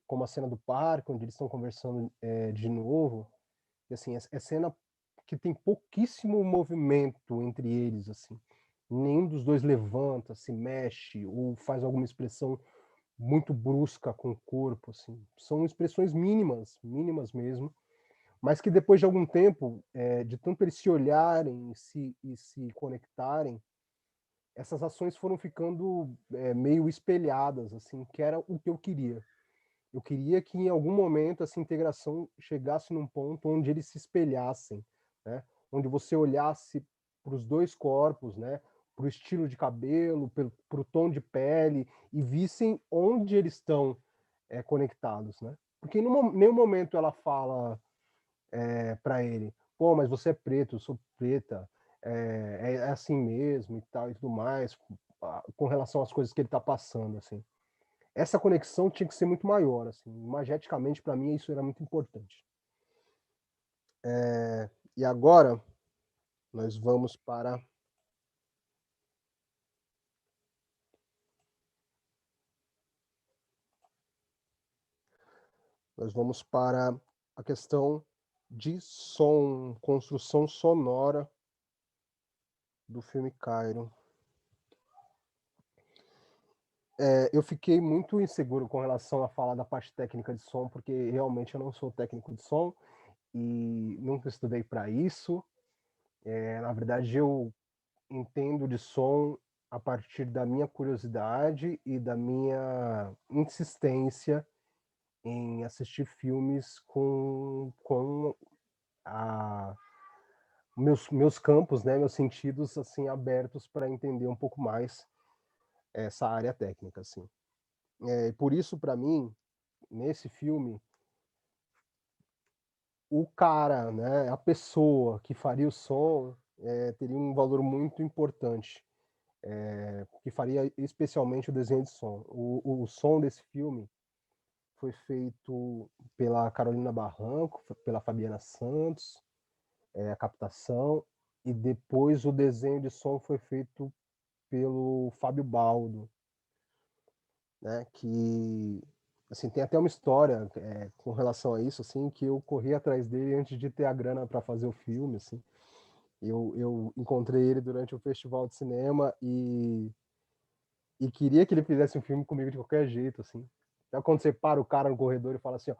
como a cena do parque, onde eles estão conversando de novo, e assim, é cena que tem pouquíssimo movimento entre eles, assim. Nenhum dos dois levanta, se mexe ou faz alguma expressão muito brusca com o corpo, assim. São expressões mínimas, mínimas mesmo, mas que depois de algum tempo, de tanto eles se olharem e se conectarem, essas ações foram ficando meio espelhadas, assim, que era o que eu queria. Eu queria que em algum momento essa integração chegasse num ponto onde eles se espelhassem, né? Onde você olhasse para os dois corpos, né? Para o estilo de cabelo, para o tom de pele e vissem onde eles estão conectados, né? Porque em nenhum momento ela fala para ele, pô, mas você é preto, eu sou preta, é assim mesmo e tal e tudo mais, com relação às coisas que ele está passando, assim. Essa conexão tinha que ser muito maior, assim, imageticamente para mim isso era muito importante. E agora nós vamos para a questão de som, construção sonora do filme Cairo. Eu fiquei muito inseguro com relação a falar da parte técnica de som, porque realmente eu não sou técnico de som e nunca estudei para isso. Na verdade, eu entendo de som a partir da minha curiosidade e da minha insistência em assistir filmes com meus campos, né, meus sentidos assim abertos para entender um pouco mais essa área técnica, assim. Por isso, para mim, nesse filme, o cara, né, a pessoa que faria o som teria um valor muito importante, que faria especialmente o desenho de som. O som desse filme foi feito pela Carolina Barranco, pela Fabiana Santos, a captação, e depois o desenho de som foi feito pelo Fábio Baldo, né, que assim, tem até uma história com relação a isso, assim, que eu corri atrás dele antes de ter a grana para fazer o filme, assim. Eu encontrei ele durante o festival de cinema e queria que ele fizesse um filme comigo de qualquer jeito, assim. Então, quando você para o cara no corredor e fala assim, ó,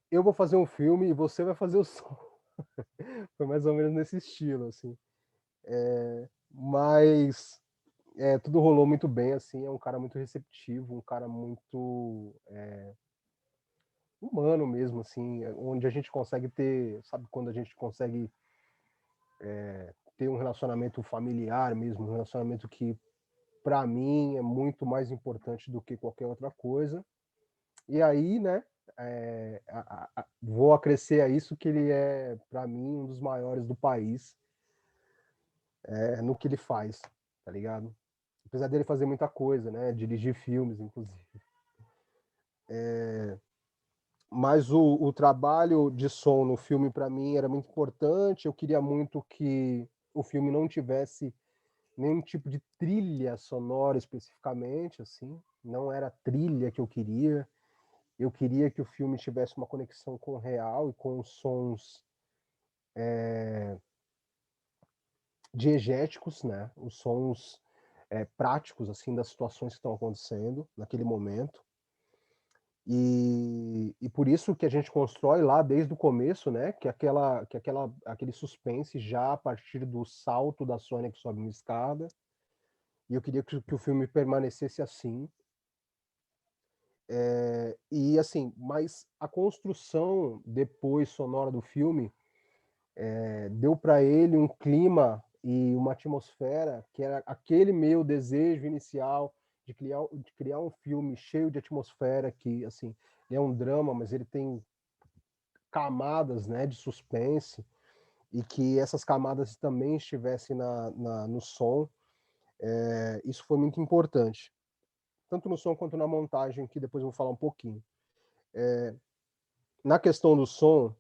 eu vou fazer um filme e você vai fazer o som. Foi mais ou menos nesse estilo, assim. Mas tudo rolou muito bem, assim, é um cara muito receptivo, um cara muito humano mesmo, assim, onde a gente consegue ter, sabe, quando a gente consegue ter um relacionamento familiar mesmo, um relacionamento que, para mim, é muito mais importante do que qualquer outra coisa. E aí, né, vou acrescer a isso que ele é, para mim, um dos maiores do país no que ele faz. tá ligado? Apesar dele fazer muita coisa, né? Dirigir filmes, inclusive. Mas o trabalho de som no filme, para mim, era muito importante. Eu queria muito que o filme não tivesse nenhum tipo de trilha sonora especificamente, assim. Não era a trilha que eu queria. Eu queria que o filme tivesse uma conexão com o real e com os sons diegéticos, né? Os sons práticos, assim, das situações que estão acontecendo naquele momento. E por isso que a gente constrói lá desde o começo, né? Aquele suspense já a partir do salto da Sônia que sobe uma escada. E eu queria que o filme permanecesse assim. E assim, mas a construção depois sonora do filme deu para ele um clima e uma atmosfera que era aquele meu desejo inicial de criar um filme cheio de atmosfera que, assim, é um drama, mas ele tem camadas, né, de suspense, e que essas camadas também estivessem no som. Isso foi muito importante, tanto no som quanto na montagem, que depois eu vou falar um pouquinho. Na questão do som,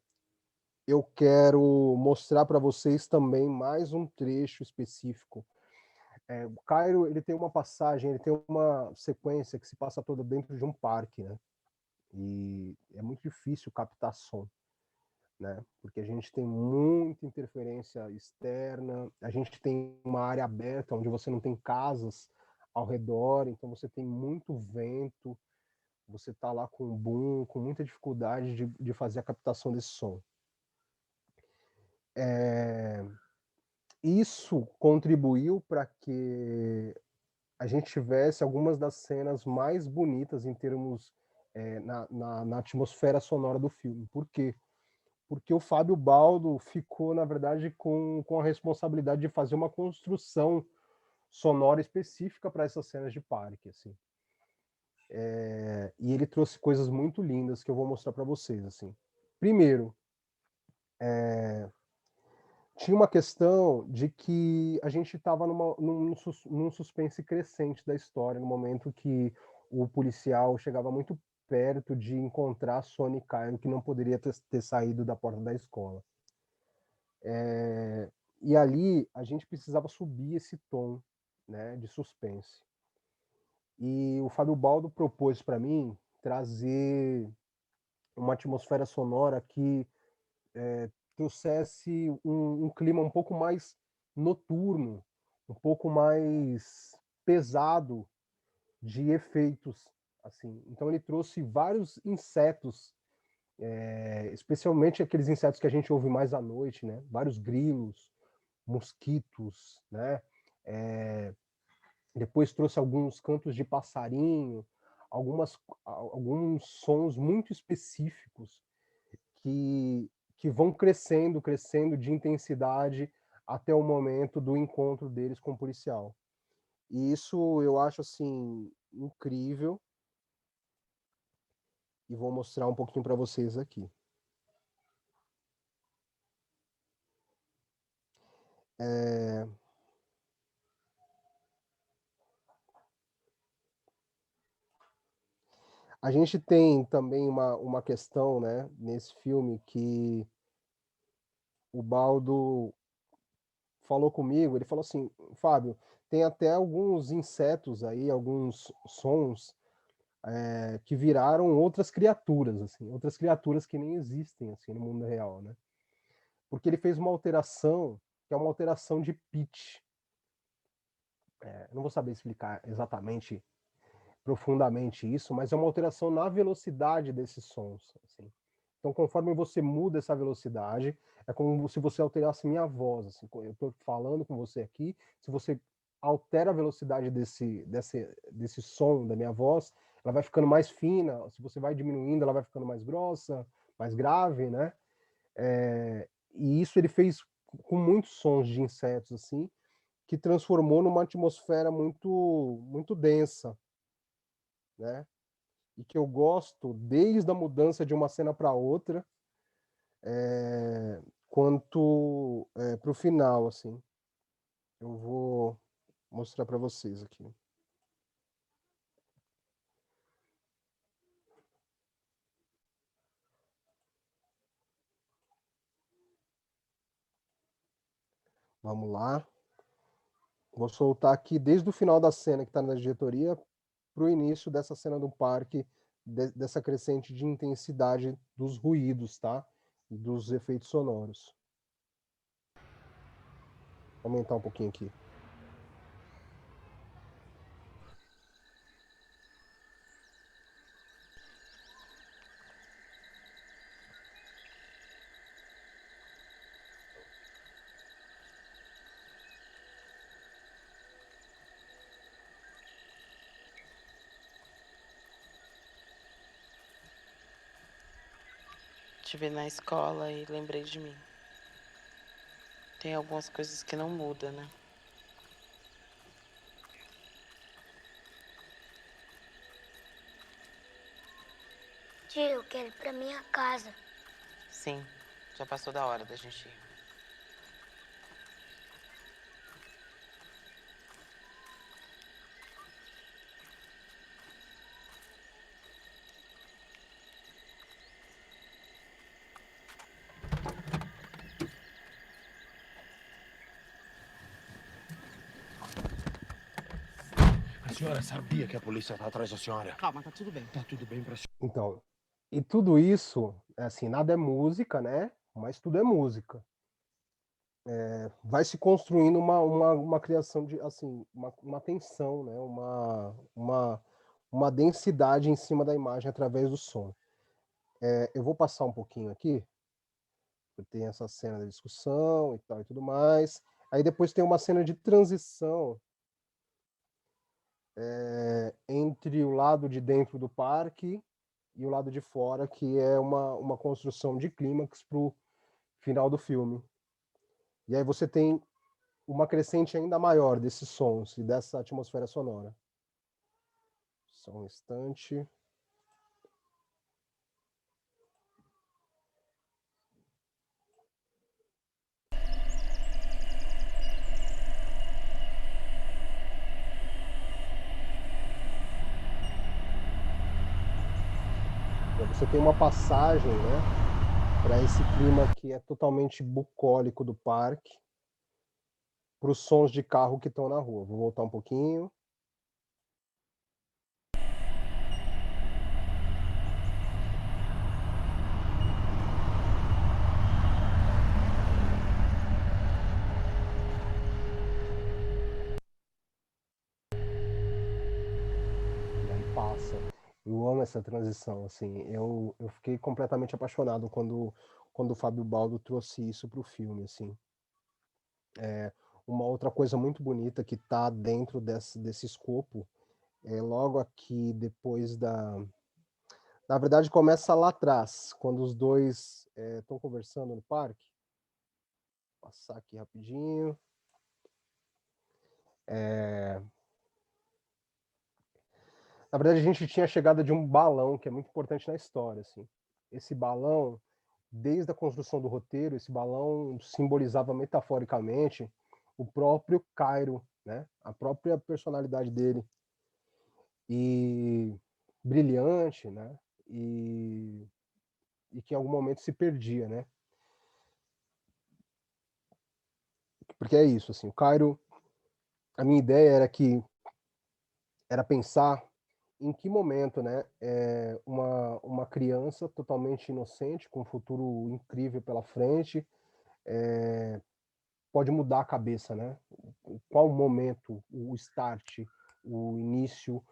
eu quero mostrar para vocês também mais um trecho específico. O Cairo, ele tem uma passagem, ele tem uma sequência que se passa toda dentro de um parque, né? E é muito difícil captar som, né? Porque a gente tem muita interferência externa, a gente tem uma área aberta onde você não tem casas ao redor, então você tem muito vento, você tá lá com boom, com muita dificuldade de fazer a captação desse som. Isso contribuiu para que a gente tivesse algumas das cenas mais bonitas em termos na atmosfera sonora do filme. Por quê? Porque o Fábio Baldo ficou, na verdade, com a responsabilidade de fazer uma construção sonora específica para essas cenas de parque, assim. E ele trouxe coisas muito lindas que eu vou mostrar para vocês, assim. Primeiro, tinha uma questão de que a gente estava num suspense crescente da história, no momento que o policial chegava muito perto de encontrar a Sônia e Cairo, que não poderia ter saído da porta da escola. E ali a gente precisava subir esse tom, né, de suspense. E o Fábio Baldo propôs para mim trazer uma atmosfera sonora que trouxesse um clima um pouco mais noturno, um pouco mais pesado de efeitos, assim. Então ele trouxe vários insetos, especialmente aqueles insetos que a gente ouve mais à noite, né? Vários grilos, mosquitos, né? Depois trouxe alguns cantos de passarinho, alguns sons muito específicos que vão crescendo de intensidade até o momento do encontro deles com o policial. E isso eu acho, assim, incrível. E vou mostrar um pouquinho para vocês aqui. A gente tem também uma questão, né, nesse filme, que o Baldo falou comigo, ele falou assim, Fábio, tem até alguns insetos aí, alguns sons que viraram outras criaturas, assim, outras criaturas que nem existem assim no mundo real, né? Porque ele fez uma alteração, que é uma alteração de pitch. Não vou saber explicar exatamente, profundamente isso, mas é uma alteração na velocidade desses sons, assim. Então, conforme você muda essa velocidade, é como se você alterasse minha voz, assim. Eu estou falando com você aqui, se você altera a velocidade desse som da minha voz, ela vai ficando mais fina. Se você vai diminuindo, ela vai ficando mais grossa, mais grave, né? E isso ele fez com muitos sons de insetos, assim, que transformou numa atmosfera muito, muito densa, né? E que eu gosto desde a mudança de uma cena para outra, quanto para o final, assim. Eu vou mostrar para vocês aqui. Vamos lá. Vou soltar aqui desde o final da cena que está na diretoria para o início dessa cena do parque, dessa crescente de intensidade dos ruídos, tá? E dos efeitos sonoros. Vou aumentar um pouquinho aqui. Te vi na escola e lembrei de mim. Tem algumas coisas que não mudam, né? Tia, eu quero ir pra minha casa. Sim, já passou da hora da gente ir. A senhora sabia que a polícia tá atrás da senhora? Calma, tá tudo bem. Tá tudo bem pra senhora. Então, e tudo isso, assim, nada é música, né? Mas tudo é música. Vai se construindo uma criação de, assim, uma tensão, né? Uma densidade em cima da imagem através do som. Eu vou passar um pouquinho aqui, porque tem essa cena da discussão e tal e tudo mais. Aí depois tem uma cena de transição entre o lado de dentro do parque e o lado de fora, que é uma construção de clímax para o final do filme. E aí você tem uma crescente ainda maior desses sons e dessa atmosfera sonora. Só um instante. Você tem uma passagem, né, para esse clima que é totalmente bucólico do parque, para os sons de carro que estão na rua. Vou voltar um pouquinho. E aí passa. Eu amo essa transição, assim. Eu fiquei completamente apaixonado quando o Fábio Baldo trouxe isso para o filme, assim. Uma outra coisa muito bonita que está dentro desse escopo é logo aqui depois Na verdade, começa lá atrás, quando os dois estão conversando no parque. Vou passar aqui rapidinho. Na verdade, a gente tinha a chegada de um balão, que é muito importante na história, assim. Esse balão, desde a construção do roteiro, esse balão simbolizava metaforicamente o próprio Cairo, né? A própria personalidade dele. E brilhante, né? E que em algum momento se perdia, né? Porque é isso, assim, o Cairo, a minha ideia era pensar em que momento, né, uma criança totalmente inocente, com um futuro incrível pela frente, pode mudar a cabeça, né? Qual o momento, o start, o início.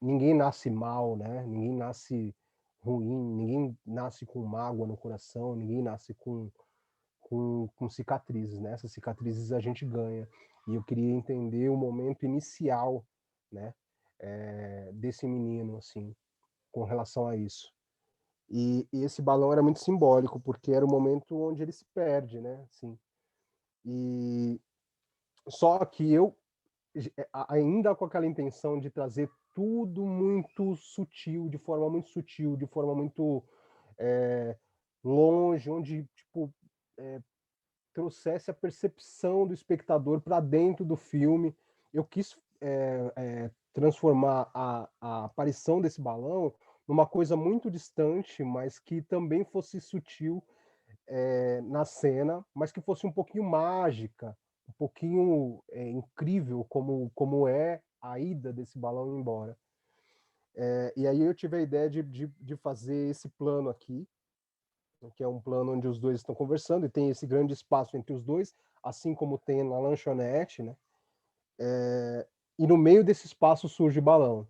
Ninguém nasce mal, né? Ninguém nasce ruim, ninguém nasce com mágoa no coração, ninguém nasce com cicatrizes, né? Essas cicatrizes a gente ganha. E eu queria entender o momento inicial, né, desse menino, assim, com relação a isso. E esse balão era muito simbólico, porque era o momento onde ele se perde, né, assim. E só que eu, ainda com aquela intenção de trazer tudo muito sutil, de forma muito sutil, de forma muito longe, onde, tipo, trouxesse a percepção do espectador para dentro do filme. Eu quis transformar a aparição desse balão numa coisa muito distante, mas que também fosse sutil na cena, mas que fosse um pouquinho mágica, um pouquinho incrível, como é a ida desse balão embora. E aí eu tive a ideia de fazer esse plano aqui, que é um plano onde os dois estão conversando e tem esse grande espaço entre os dois, assim como tem na lanchonete, né? E no meio desse espaço surge o balão.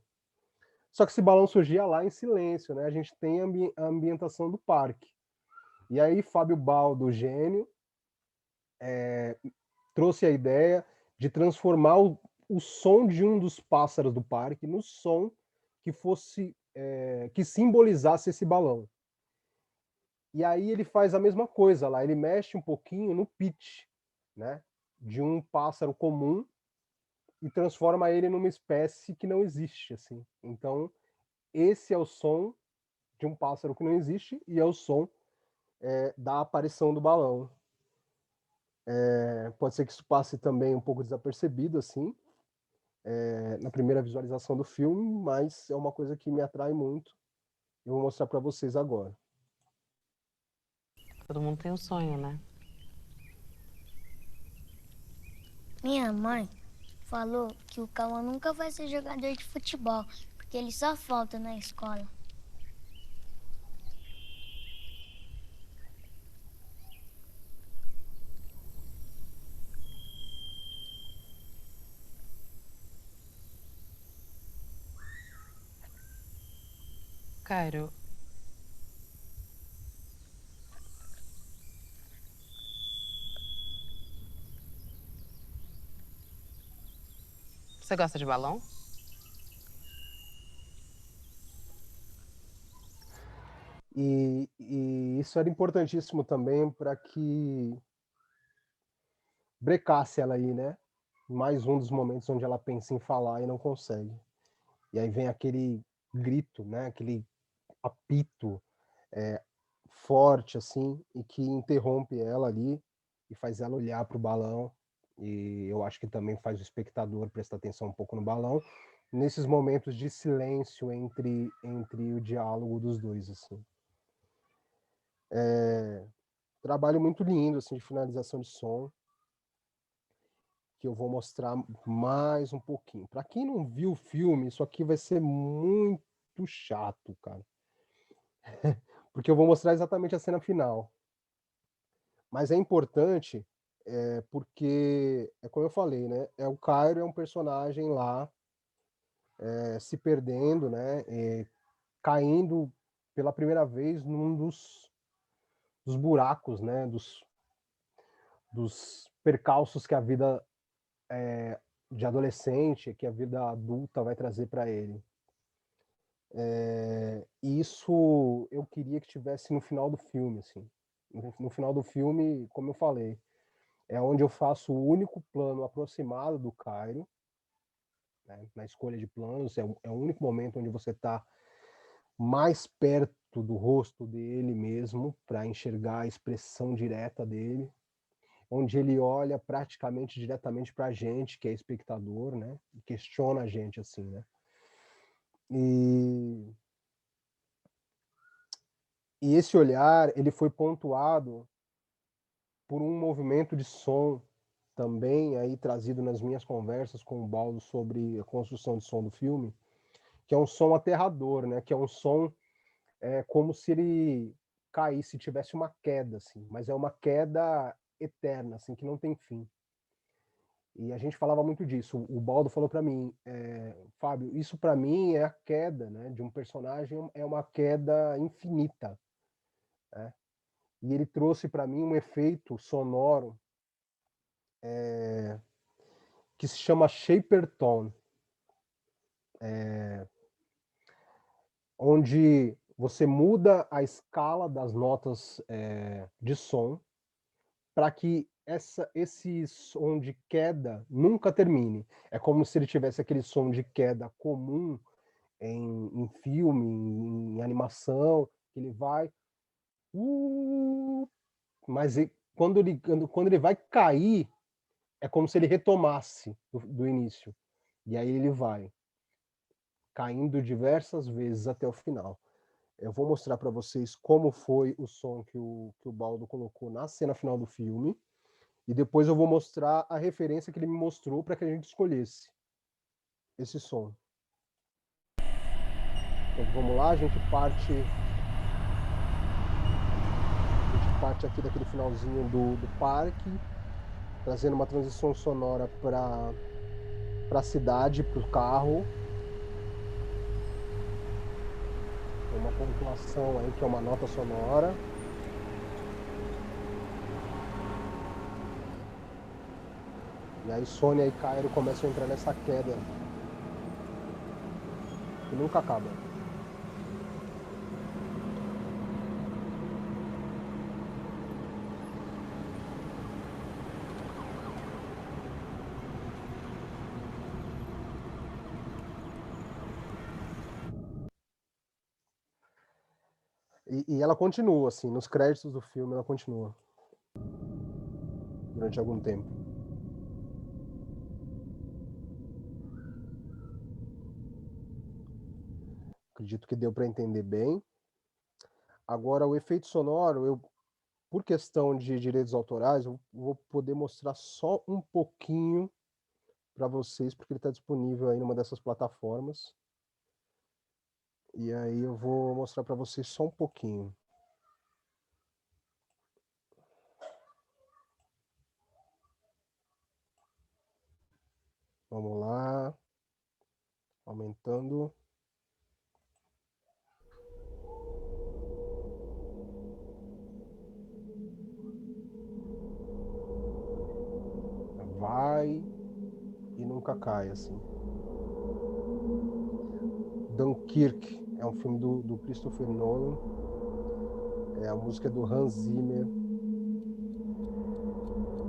Só que esse balão surgia lá em silêncio, né? A gente tem a ambientação do parque. E aí Fábio Baldo, gênio, trouxe a ideia de transformar o som de um dos pássaros do parque no som que fosse que simbolizasse esse balão. E aí ele faz a mesma coisa lá, ele mexe um pouquinho no pitch, né, de um pássaro comum e transforma ele numa espécie que não existe, assim. Então, esse é o som de um pássaro que não existe e é o som da aparição do balão. Pode ser que isso passe também um pouco desapercebido, assim, na primeira visualização do filme, mas é uma coisa que me atrai muito. Eu vou mostrar para vocês agora. Todo mundo tem um sonho, né? Minha mãe falou que o Cauã nunca vai ser jogador de futebol, porque ele só falta na escola. Cairo. Você gosta de balão? E isso era importantíssimo também para que brecasse ela aí, né? Mais um dos momentos onde ela pensa em falar e não consegue. E aí vem aquele grito, né? Aquele apito forte, assim, e que interrompe ela ali e faz ela olhar para o balão. E eu acho que também faz o espectador prestar atenção um pouco no balão, nesses momentos de silêncio entre o diálogo dos dois, assim. Trabalho muito lindo, assim, de finalização de som, que eu vou mostrar mais um pouquinho. Para quem não viu o filme, isso aqui vai ser muito chato, cara. Porque eu vou mostrar exatamente a cena final. Mas é importante, porque, como eu falei, né? O Cairo é um personagem lá, se perdendo, né? Caindo pela primeira vez num dos buracos, né? Dos percalços que a vida de adolescente, que a vida adulta vai trazer para ele. Isso eu queria que tivesse no final do filme, assim. No final do filme, como eu falei, é onde eu faço o único plano aproximado do Cairo, né, na escolha de planos, é o único momento onde você está mais perto do rosto dele mesmo, para enxergar a expressão direta dele, onde ele olha praticamente diretamente para a gente, que é espectador, né, e questiona a gente, assim, né. E esse olhar, ele foi pontuado por um movimento de som também aí trazido nas minhas conversas com o Baldo sobre a construção de som do filme, que é um som aterrador, né? Que é um som como se ele caísse, tivesse uma queda, assim, mas é uma queda eterna, assim, que não tem fim. E a gente falava muito disso. O Baldo falou para mim, Fábio, isso para mim é a queda, né, de um personagem, é uma queda infinita, né? E ele trouxe para mim um efeito sonoro que se chama shaper tone, onde você muda a escala das notas de som para que esse som de queda nunca termine. É como se ele tivesse aquele som de queda comum em filme, em animação, que ele vai... mas quando ele vai cair, é como se ele retomasse do início. E aí ele vai caindo diversas vezes até o final. Eu vou mostrar para vocês como foi o som que o Baldo colocou na cena final do filme, e depois eu vou mostrar a referência que ele me mostrou para que a gente escolhesse esse som. Então vamos lá, a gente parte aqui daquele finalzinho do parque, trazendo uma transição sonora para a cidade, para o carro. Uma pontuação aí que é uma nota sonora. E aí Sônia e Cairo começam a entrar nessa queda que nunca acaba. E ela continua, assim, nos créditos do filme ela continua. Durante algum tempo. Acredito que deu para entender bem. Agora, o efeito sonoro, por questão de direitos autorais, eu vou poder mostrar só um pouquinho para vocês, porque ele está disponível aí numa dessas plataformas. E aí eu vou mostrar para vocês só um pouquinho. Vamos lá. Aumentando. Vai e nunca cai, assim. Dunkirk é um filme do Christopher Nolan. A música é do Hans Zimmer.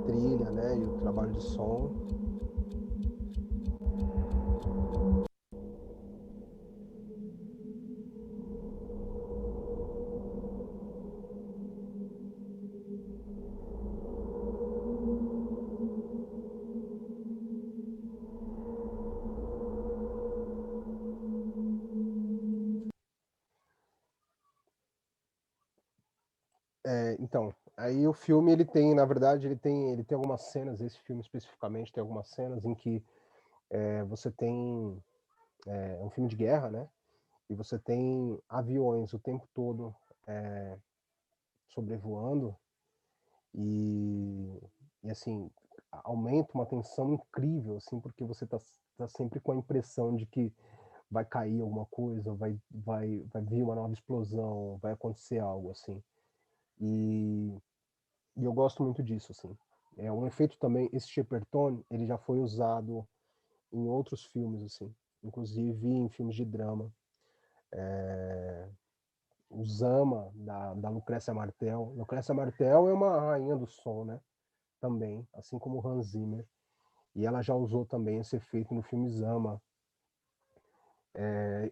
Trilha, né? E o trabalho de som. Então, aí o filme ele tem, na verdade, ele tem algumas cenas, esse filme especificamente tem algumas cenas em que você tem um filme de guerra, né? E você tem aviões o tempo todo sobrevoando e assim aumenta uma tensão incrível, assim, porque você tá sempre com a impressão de que vai cair alguma coisa, vai vir uma nova explosão, vai acontecer algo assim. E eu gosto muito disso, assim. É um efeito também, esse Shepperton, ele já foi usado em outros filmes, assim, inclusive em filmes de drama. O Zama, da Lucrécia Martel. Lucrécia Martel é uma rainha do som, né? Também, assim como Hans Zimmer. E ela já usou também esse efeito no filme Zama.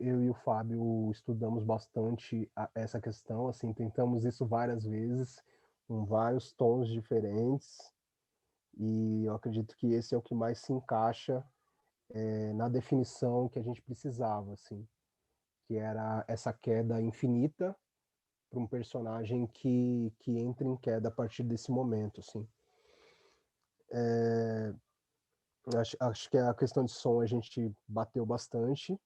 Eu e o Fábio estudamos bastante essa questão, assim, tentamos isso várias vezes, com vários tons diferentes, e eu acredito que esse é o que mais se encaixa na definição que a gente precisava, assim, que era essa queda infinita para um personagem que entra em queda a partir desse momento, assim. Acho que a questão de som a gente bateu bastante,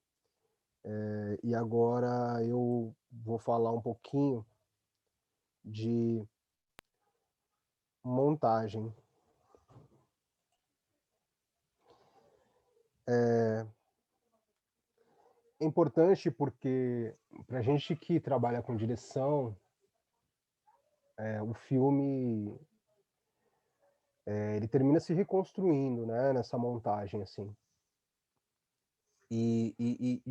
e agora eu vou falar um pouquinho de montagem. É importante porque para a gente que trabalha com direção, o filme ele termina se reconstruindo, né, nessa montagem, assim. E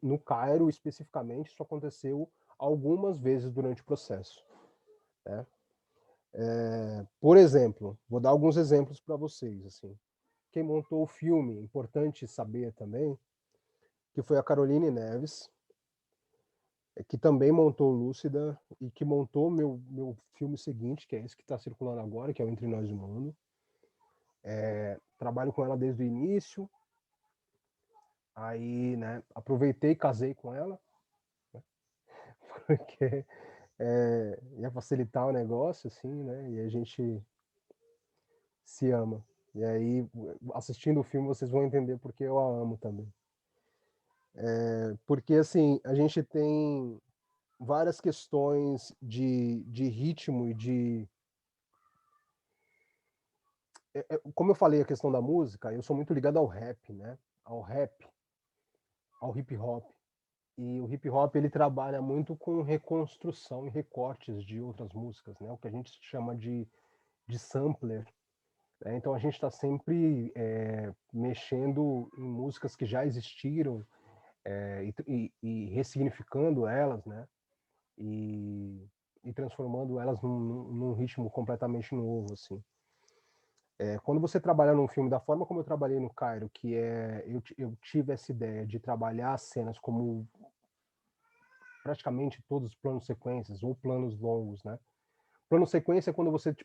no Cairo, especificamente, isso aconteceu algumas vezes durante o processo, né? Por exemplo, vou dar alguns exemplos para vocês, assim. Quem montou o filme, importante saber também, que foi a Caroline Neves. que também montou Lúcida e que montou meu filme seguinte, que é esse que está circulando agora, que é o Entre Nós e o Mundo. Trabalho com ela desde o início. Aí, né, aproveitei e casei com ela, né, porque ia facilitar o negócio, assim, né, e a gente se ama. E aí, assistindo o filme, vocês vão entender porque eu a amo também. Porque, assim, a gente tem várias questões de ritmo e de... como eu falei, a questão da música, eu sou muito ligado ao rap, né? Ao rap, ao hip hop. E o hip hop, ele trabalha muito com reconstrução e recortes de outras músicas, né? O que a gente chama de sampler. Né? Então a gente está sempre mexendo em músicas que já existiram e ressignificando elas, né? E transformando elas num ritmo completamente novo, assim. Quando você trabalha num filme da forma como eu trabalhei no Cairo, que eu tive essa ideia de trabalhar as cenas como praticamente todos os planos sequências ou planos longos, né? Plano sequência é quando você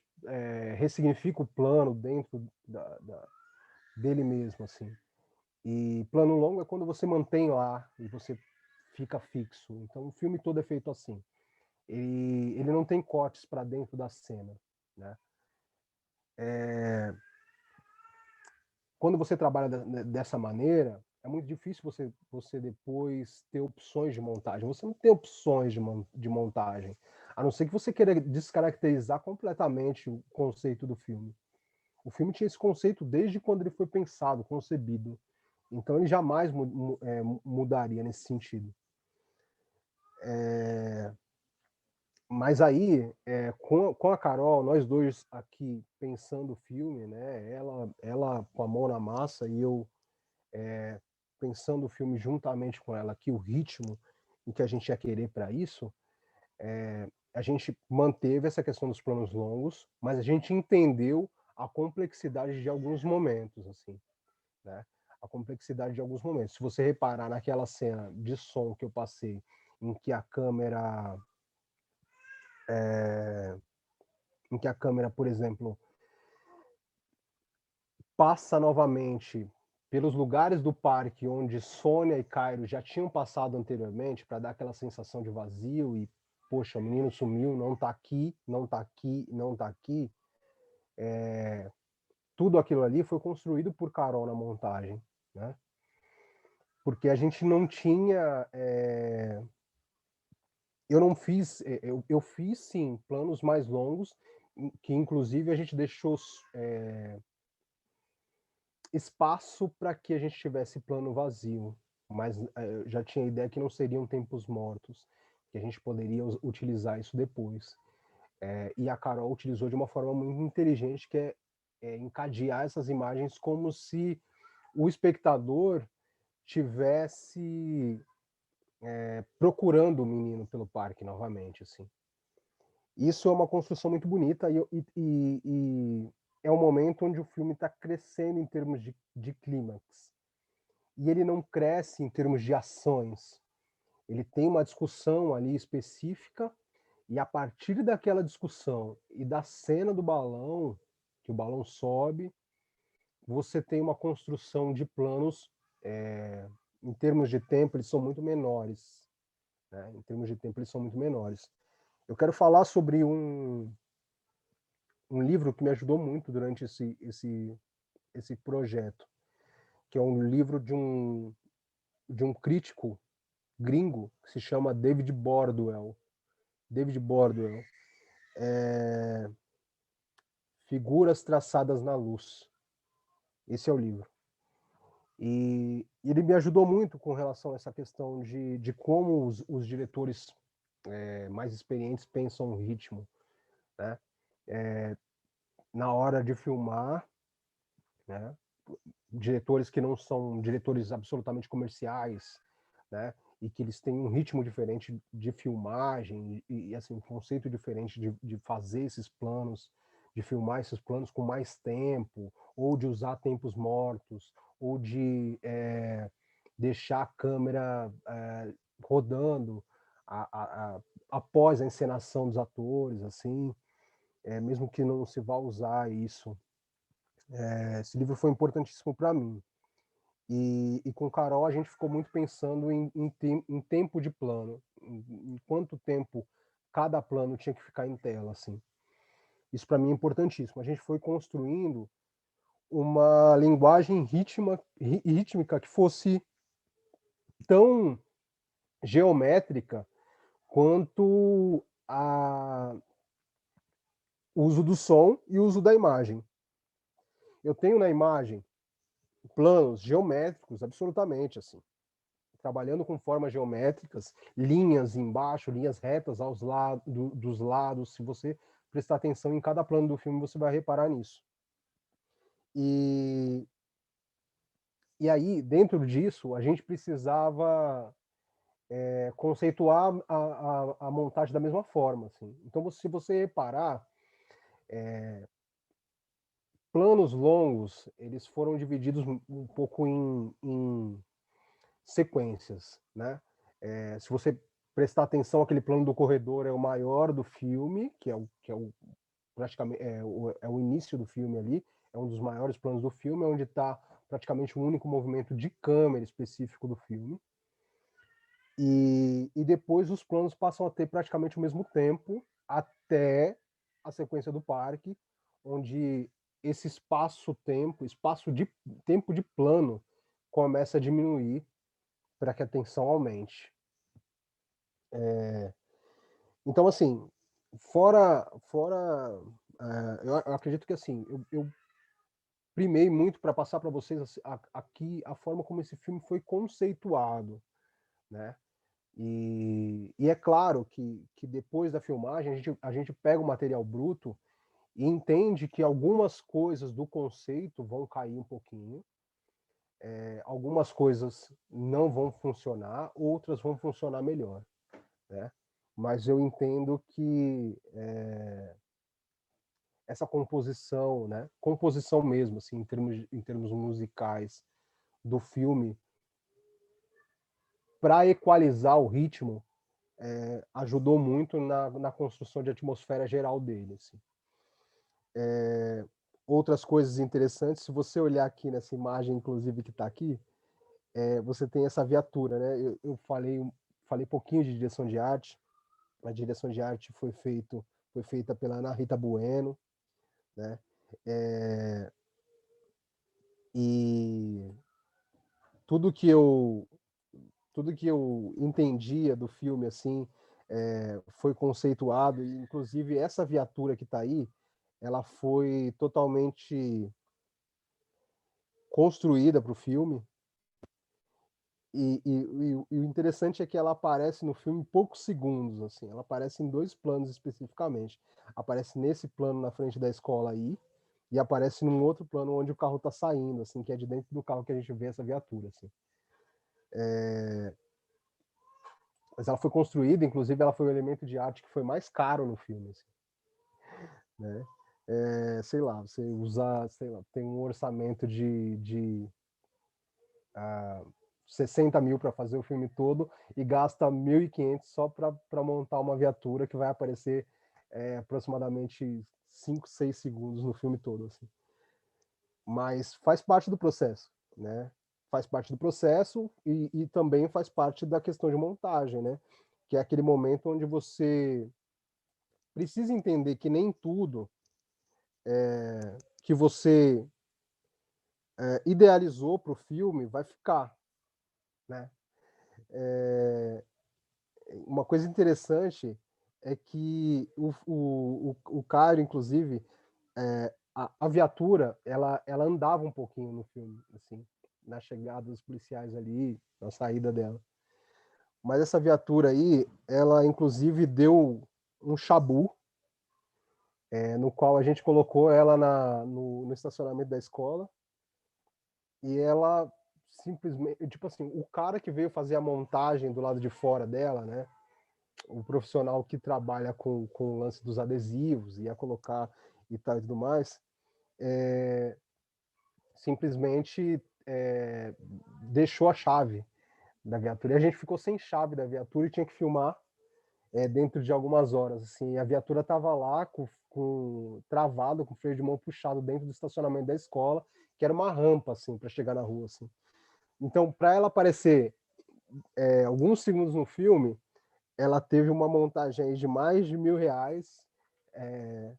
ressignifica o plano dentro dele mesmo, assim. E plano longo é quando você mantém lá e você fica fixo. Então o filme todo é feito assim. Ele não tem cortes para dentro da cena, né? Quando você trabalha dessa maneira, é muito difícil você depois ter opções de montagem. Você não tem opções de montagem, a não ser que você queira descaracterizar completamente o conceito do filme. O filme tinha esse conceito desde quando ele foi pensado, concebido. Então ele jamais mudaria nesse sentido. Mas aí, com a Carol, nós dois aqui pensando o filme, né? Ela com a mão na massa e eu pensando o filme juntamente com ela, aqui o ritmo em que a gente ia querer para isso, a gente manteve essa questão dos planos longos, mas a gente entendeu a complexidade de alguns momentos, assim, né? A complexidade de alguns momentos. Se você reparar naquela cena de som que eu passei, em que a câmera, por exemplo, passa novamente pelos lugares do parque onde Sônia e Cairo já tinham passado anteriormente, para dar aquela sensação de vazio e, poxa, o menino sumiu, não tá aqui, não tá aqui, não tá aqui. Tudo aquilo ali foi construído por Carol na montagem, né? Porque a gente não tinha... eu não fiz... eu fiz, sim, planos mais longos, que inclusive a gente deixou espaço para que a gente tivesse plano vazio, mas eu já tinha a ideia que não seriam tempos mortos, que a gente poderia utilizar isso depois. E a Carol utilizou de uma forma muito inteligente, que é encadear essas imagens como se o espectador tivesse procurando o menino pelo parque novamente, assim. Isso é uma construção muito bonita e é um momento onde o filme está crescendo em termos de clímax. E ele não cresce em termos de ações. Ele tem uma discussão ali específica e a partir daquela discussão e da cena do balão, que o balão sobe, você tem uma construção de planos, em termos de tempo, eles são muito menores. Né? Em termos de tempo, eles são muito menores. Eu quero falar sobre um livro que me ajudou muito durante esse projeto, que é um livro de um crítico gringo que se chama David Bordwell. David Bordwell. Figuras Traçadas na Luz. Esse é o livro. E ele me ajudou muito com relação a essa questão de como os diretores mais experientes pensam o ritmo, né? Na hora de filmar, né? Diretores que não são diretores absolutamente comerciais, né? E que eles têm um ritmo diferente de filmagem e assim, um conceito diferente de fazer esses planos, de filmar esses planos com mais tempo, ou de usar tempos mortos, ou de deixar a câmera rodando após a encenação dos atores, assim, mesmo que não se vá usar isso. Esse livro foi importantíssimo para mim. E com Carol a gente ficou muito pensando em tempo de plano, em quanto tempo cada plano tinha que ficar em tela, assim. Isso para mim é importantíssimo. A gente foi construindo uma linguagem rítmica que fosse tão geométrica quanto o uso do som e o uso da imagem. Eu tenho na imagem planos geométricos, absolutamente, assim, trabalhando com formas geométricas, linhas embaixo, linhas retas dos lados. Se você prestar atenção em cada plano do filme, você vai reparar nisso. E aí, dentro disso, a gente precisava conceituar a montagem da mesma forma, assim. Então, se você reparar, planos longos, eles foram divididos um pouco em sequências, né? Se você prestar atenção, aquele plano do corredor é o maior do filme, praticamente é o início do filme ali, é um dos maiores planos do filme, onde está praticamente um único movimento de câmera específico do filme. E depois os planos passam a ter praticamente o mesmo tempo até a sequência do parque, onde esse espaço-tempo de plano começa a diminuir para que a tensão aumente. Então, assim, eu acredito que, assim, eu primei muito para passar para vocês aqui a forma como esse filme foi conceituado, né? E é claro que depois da filmagem a gente pega o material bruto e entende que algumas coisas do conceito vão cair um pouquinho, algumas coisas não vão funcionar, outras vão funcionar melhor, né? Mas eu entendo que essa composição, né, composição mesmo, assim, em termos musicais do filme, para equalizar o ritmo, ajudou muito na construção de atmosfera geral dele, assim. Outras coisas interessantes, se você olhar aqui nessa imagem, inclusive, que está aqui, você tem essa viatura, né? Eu falei pouquinho de direção de arte. A direção de arte foi feita pela Ana Rita Bueno, né? E tudo que eu entendia do filme, assim, foi conceituado, e inclusive essa viatura que está aí, ela foi totalmente construída para o filme. E o interessante é que ela aparece no filme em poucos segundos, assim. Ela aparece em 2 planos especificamente. Aparece nesse plano na frente da escola aí, e aparece num outro plano onde o carro está saindo, assim, que é de dentro do carro que a gente vê essa viatura, assim. Mas ela foi construída, inclusive ela foi o elemento de arte que foi mais caro no filme, assim, né? Sei lá, você usar, sei lá, tem um orçamento de 60 mil para fazer o filme todo e gasta 1.500 só para montar uma viatura que vai aparecer aproximadamente 5, 6 segundos no filme todo, assim. Mas faz parte do processo, né? Faz parte do processo e também faz parte da questão de montagem, né? Que é aquele momento onde você precisa entender que nem tudo que você idealizou para o filme vai ficar, né? Uma coisa interessante é que o Caio, inclusive, a viatura, ela andava um pouquinho no filme, assim, na chegada dos policiais ali, na saída dela. Mas essa viatura aí, ela inclusive deu um chabu, no qual a gente colocou ela no estacionamento da escola, e ela simplesmente, tipo assim, o cara que veio fazer a montagem do lado de fora dela, né, o profissional que trabalha com o lance dos adesivos, ia colocar e tal e tudo mais, simplesmente deixou a chave da viatura. E a gente ficou sem chave da viatura e tinha que filmar dentro de algumas horas, assim. A viatura estava lá travado, com o freio de mão puxado dentro do estacionamento da escola, que era uma rampa, assim, para chegar na rua, assim. Então, para ela aparecer alguns segundos no filme, ela teve uma montagem aí de mais de R$ 1.000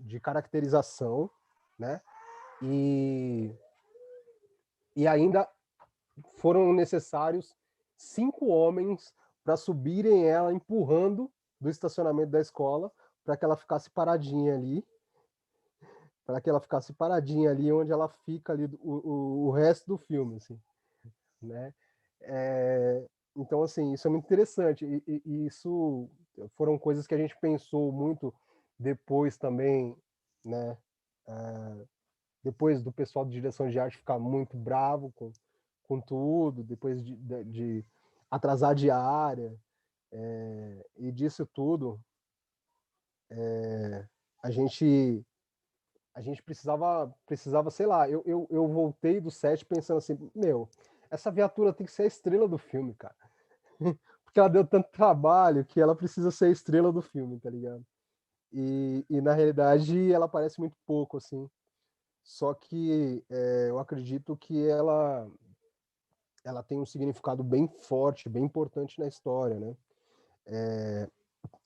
de caracterização, né? E ainda foram necessários 5 homens para subirem ela empurrando do estacionamento da escola para que ela ficasse paradinha ali, onde ela fica ali o resto do filme, assim, né? Então, assim, isso é muito interessante, e isso foram coisas que a gente pensou muito depois também, né? Depois do pessoal de direção de arte ficar muito bravo com tudo, depois de atrasar diária, e disso tudo, a gente precisava, sei lá, eu voltei do set pensando assim, essa viatura tem que ser a estrela do filme, cara. Porque ela deu tanto trabalho que ela precisa ser a estrela do filme, tá ligado? E na realidade ela aparece muito pouco, assim. Só que eu acredito que ela tem um significado bem forte, bem importante na história, né?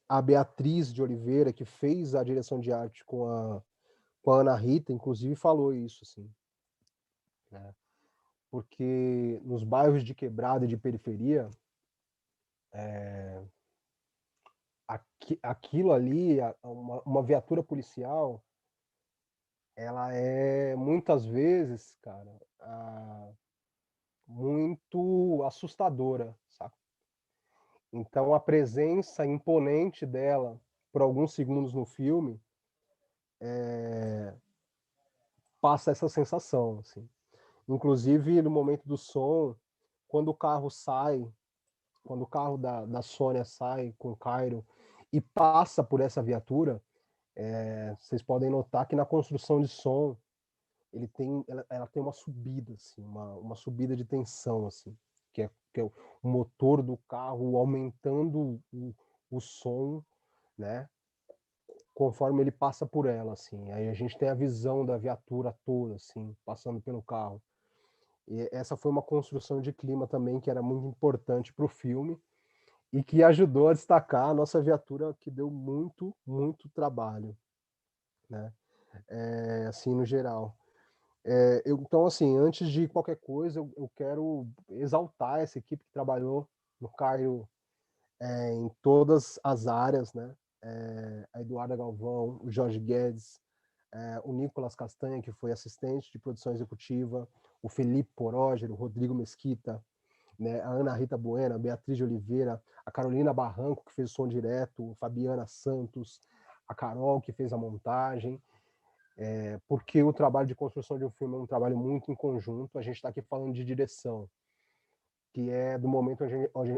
A Beatriz de Oliveira, que fez a direção de arte com a Ana Rita, inclusive falou isso, assim, né? Porque nos bairros de quebrada e de periferia, aquilo ali, uma viatura policial, ela é muitas vezes, cara, muito assustadora, sabe? Então a presença imponente dela por alguns segundos no filme passa essa sensação, assim. Inclusive no momento do som, quando o carro da Sônia sai com o Cairo e passa por essa viatura, vocês podem notar que na construção de som ela tem uma subida, assim, uma subida de tensão, assim, que é o motor do carro aumentando o som, né, conforme ele passa por ela, assim. Aí a gente tem a visão da viatura toda, assim, passando pelo carro. E essa foi uma construção de clima também que era muito importante para o filme e que ajudou a destacar a nossa viatura, que deu muito, muito trabalho, né? Assim, no geral. Então, assim, antes de qualquer coisa, eu quero exaltar essa equipe que trabalhou no Cairo em todas as áreas, né? A Eduarda Galvão, o Jorge Guedes, o Nicolas Castanha, que foi assistente de produção executiva, o Felipe Poróger, o Rodrigo Mesquita, né? A Ana Rita Bueno, a Beatriz de Oliveira, a Carolina Barranco, que fez o som direto, Fabiana Santos, a Carol, que fez a montagem, porque o trabalho de construção de um filme é um trabalho muito em conjunto. A gente está aqui falando de direção, que é do momento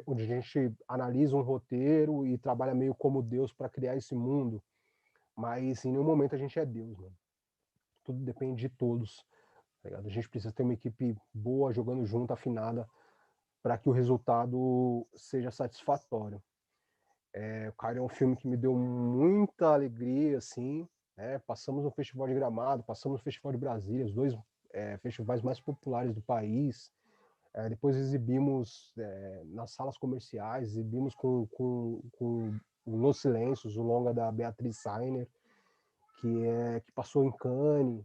onde a gente analisa um roteiro e trabalha meio como Deus para criar esse mundo, mas em nenhum momento a gente é Deus, mano. Tudo depende de todos, tá ligado? A gente precisa ter uma equipe boa, jogando junto, afinada, para que o resultado seja satisfatório. O Cairo é um filme que me deu muita alegria, assim, né? Passamos no Festival de Gramado, passamos no Festival de Brasília, os dois festivais mais populares do país. Depois exibimos nas salas comerciais, exibimos com Los Silêncios, o longa da Beatriz Sainer, que passou em Cannes.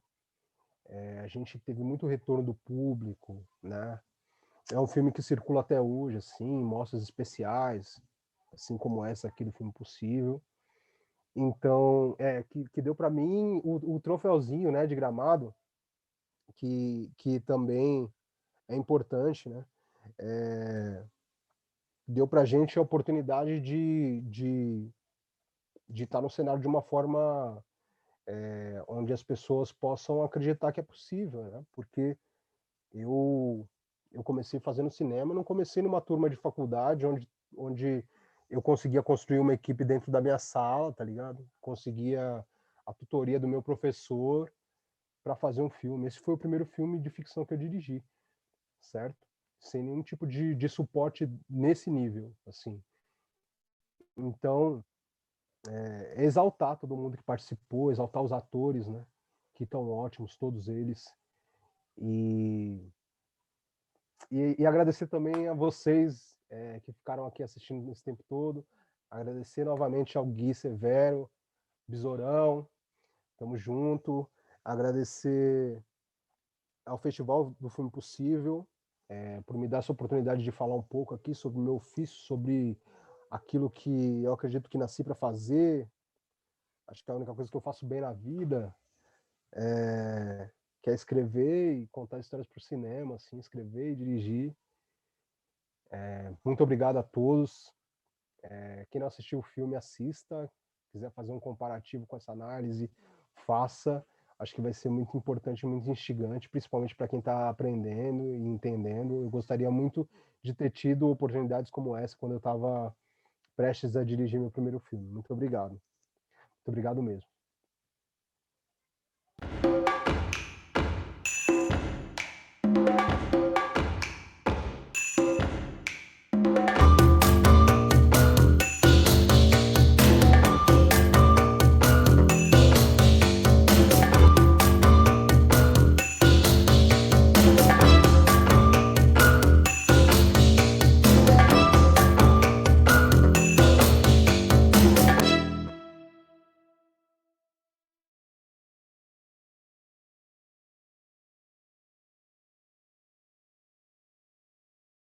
A gente teve muito retorno do público, né? É um filme que circula até hoje, assim, mostras especiais, assim como essa aqui do Filme Possível. Então, que deu para mim o troféuzinho, né, de Gramado, que também é importante, né? Deu para a gente a oportunidade de estar no cenário de uma forma onde as pessoas possam acreditar que é possível, né? Porque eu comecei fazendo cinema, não comecei numa turma de faculdade onde eu conseguia construir uma equipe dentro da minha sala, tá ligado? Conseguia a tutoria do meu professor para fazer um filme. Esse foi o primeiro filme de ficção que eu dirigi, certo? Sem nenhum tipo de suporte nesse nível, assim. Então, exaltar todo mundo que participou, exaltar os atores, né, que estão ótimos, todos eles, e agradecer também a vocês que ficaram aqui assistindo esse tempo todo, agradecer novamente ao Gui Severo, Besourão, tamo junto, agradecer ao Festival do Filme Possível, por me dar essa oportunidade de falar um pouco aqui sobre o meu ofício, sobre aquilo que eu acredito que nasci para fazer. Acho que é a única coisa que eu faço bem na vida que é escrever e contar histórias para o cinema, assim, escrever e dirigir. Muito obrigado a todos. Quem não assistiu o filme, assista. Quiser fazer um comparativo com essa análise, faça. Acho que vai ser muito importante, muito instigante, principalmente para quem está aprendendo e entendendo. Eu gostaria muito de ter tido oportunidades como essa quando eu estava prestes a dirigir meu primeiro filme. Muito obrigado. Muito obrigado mesmo.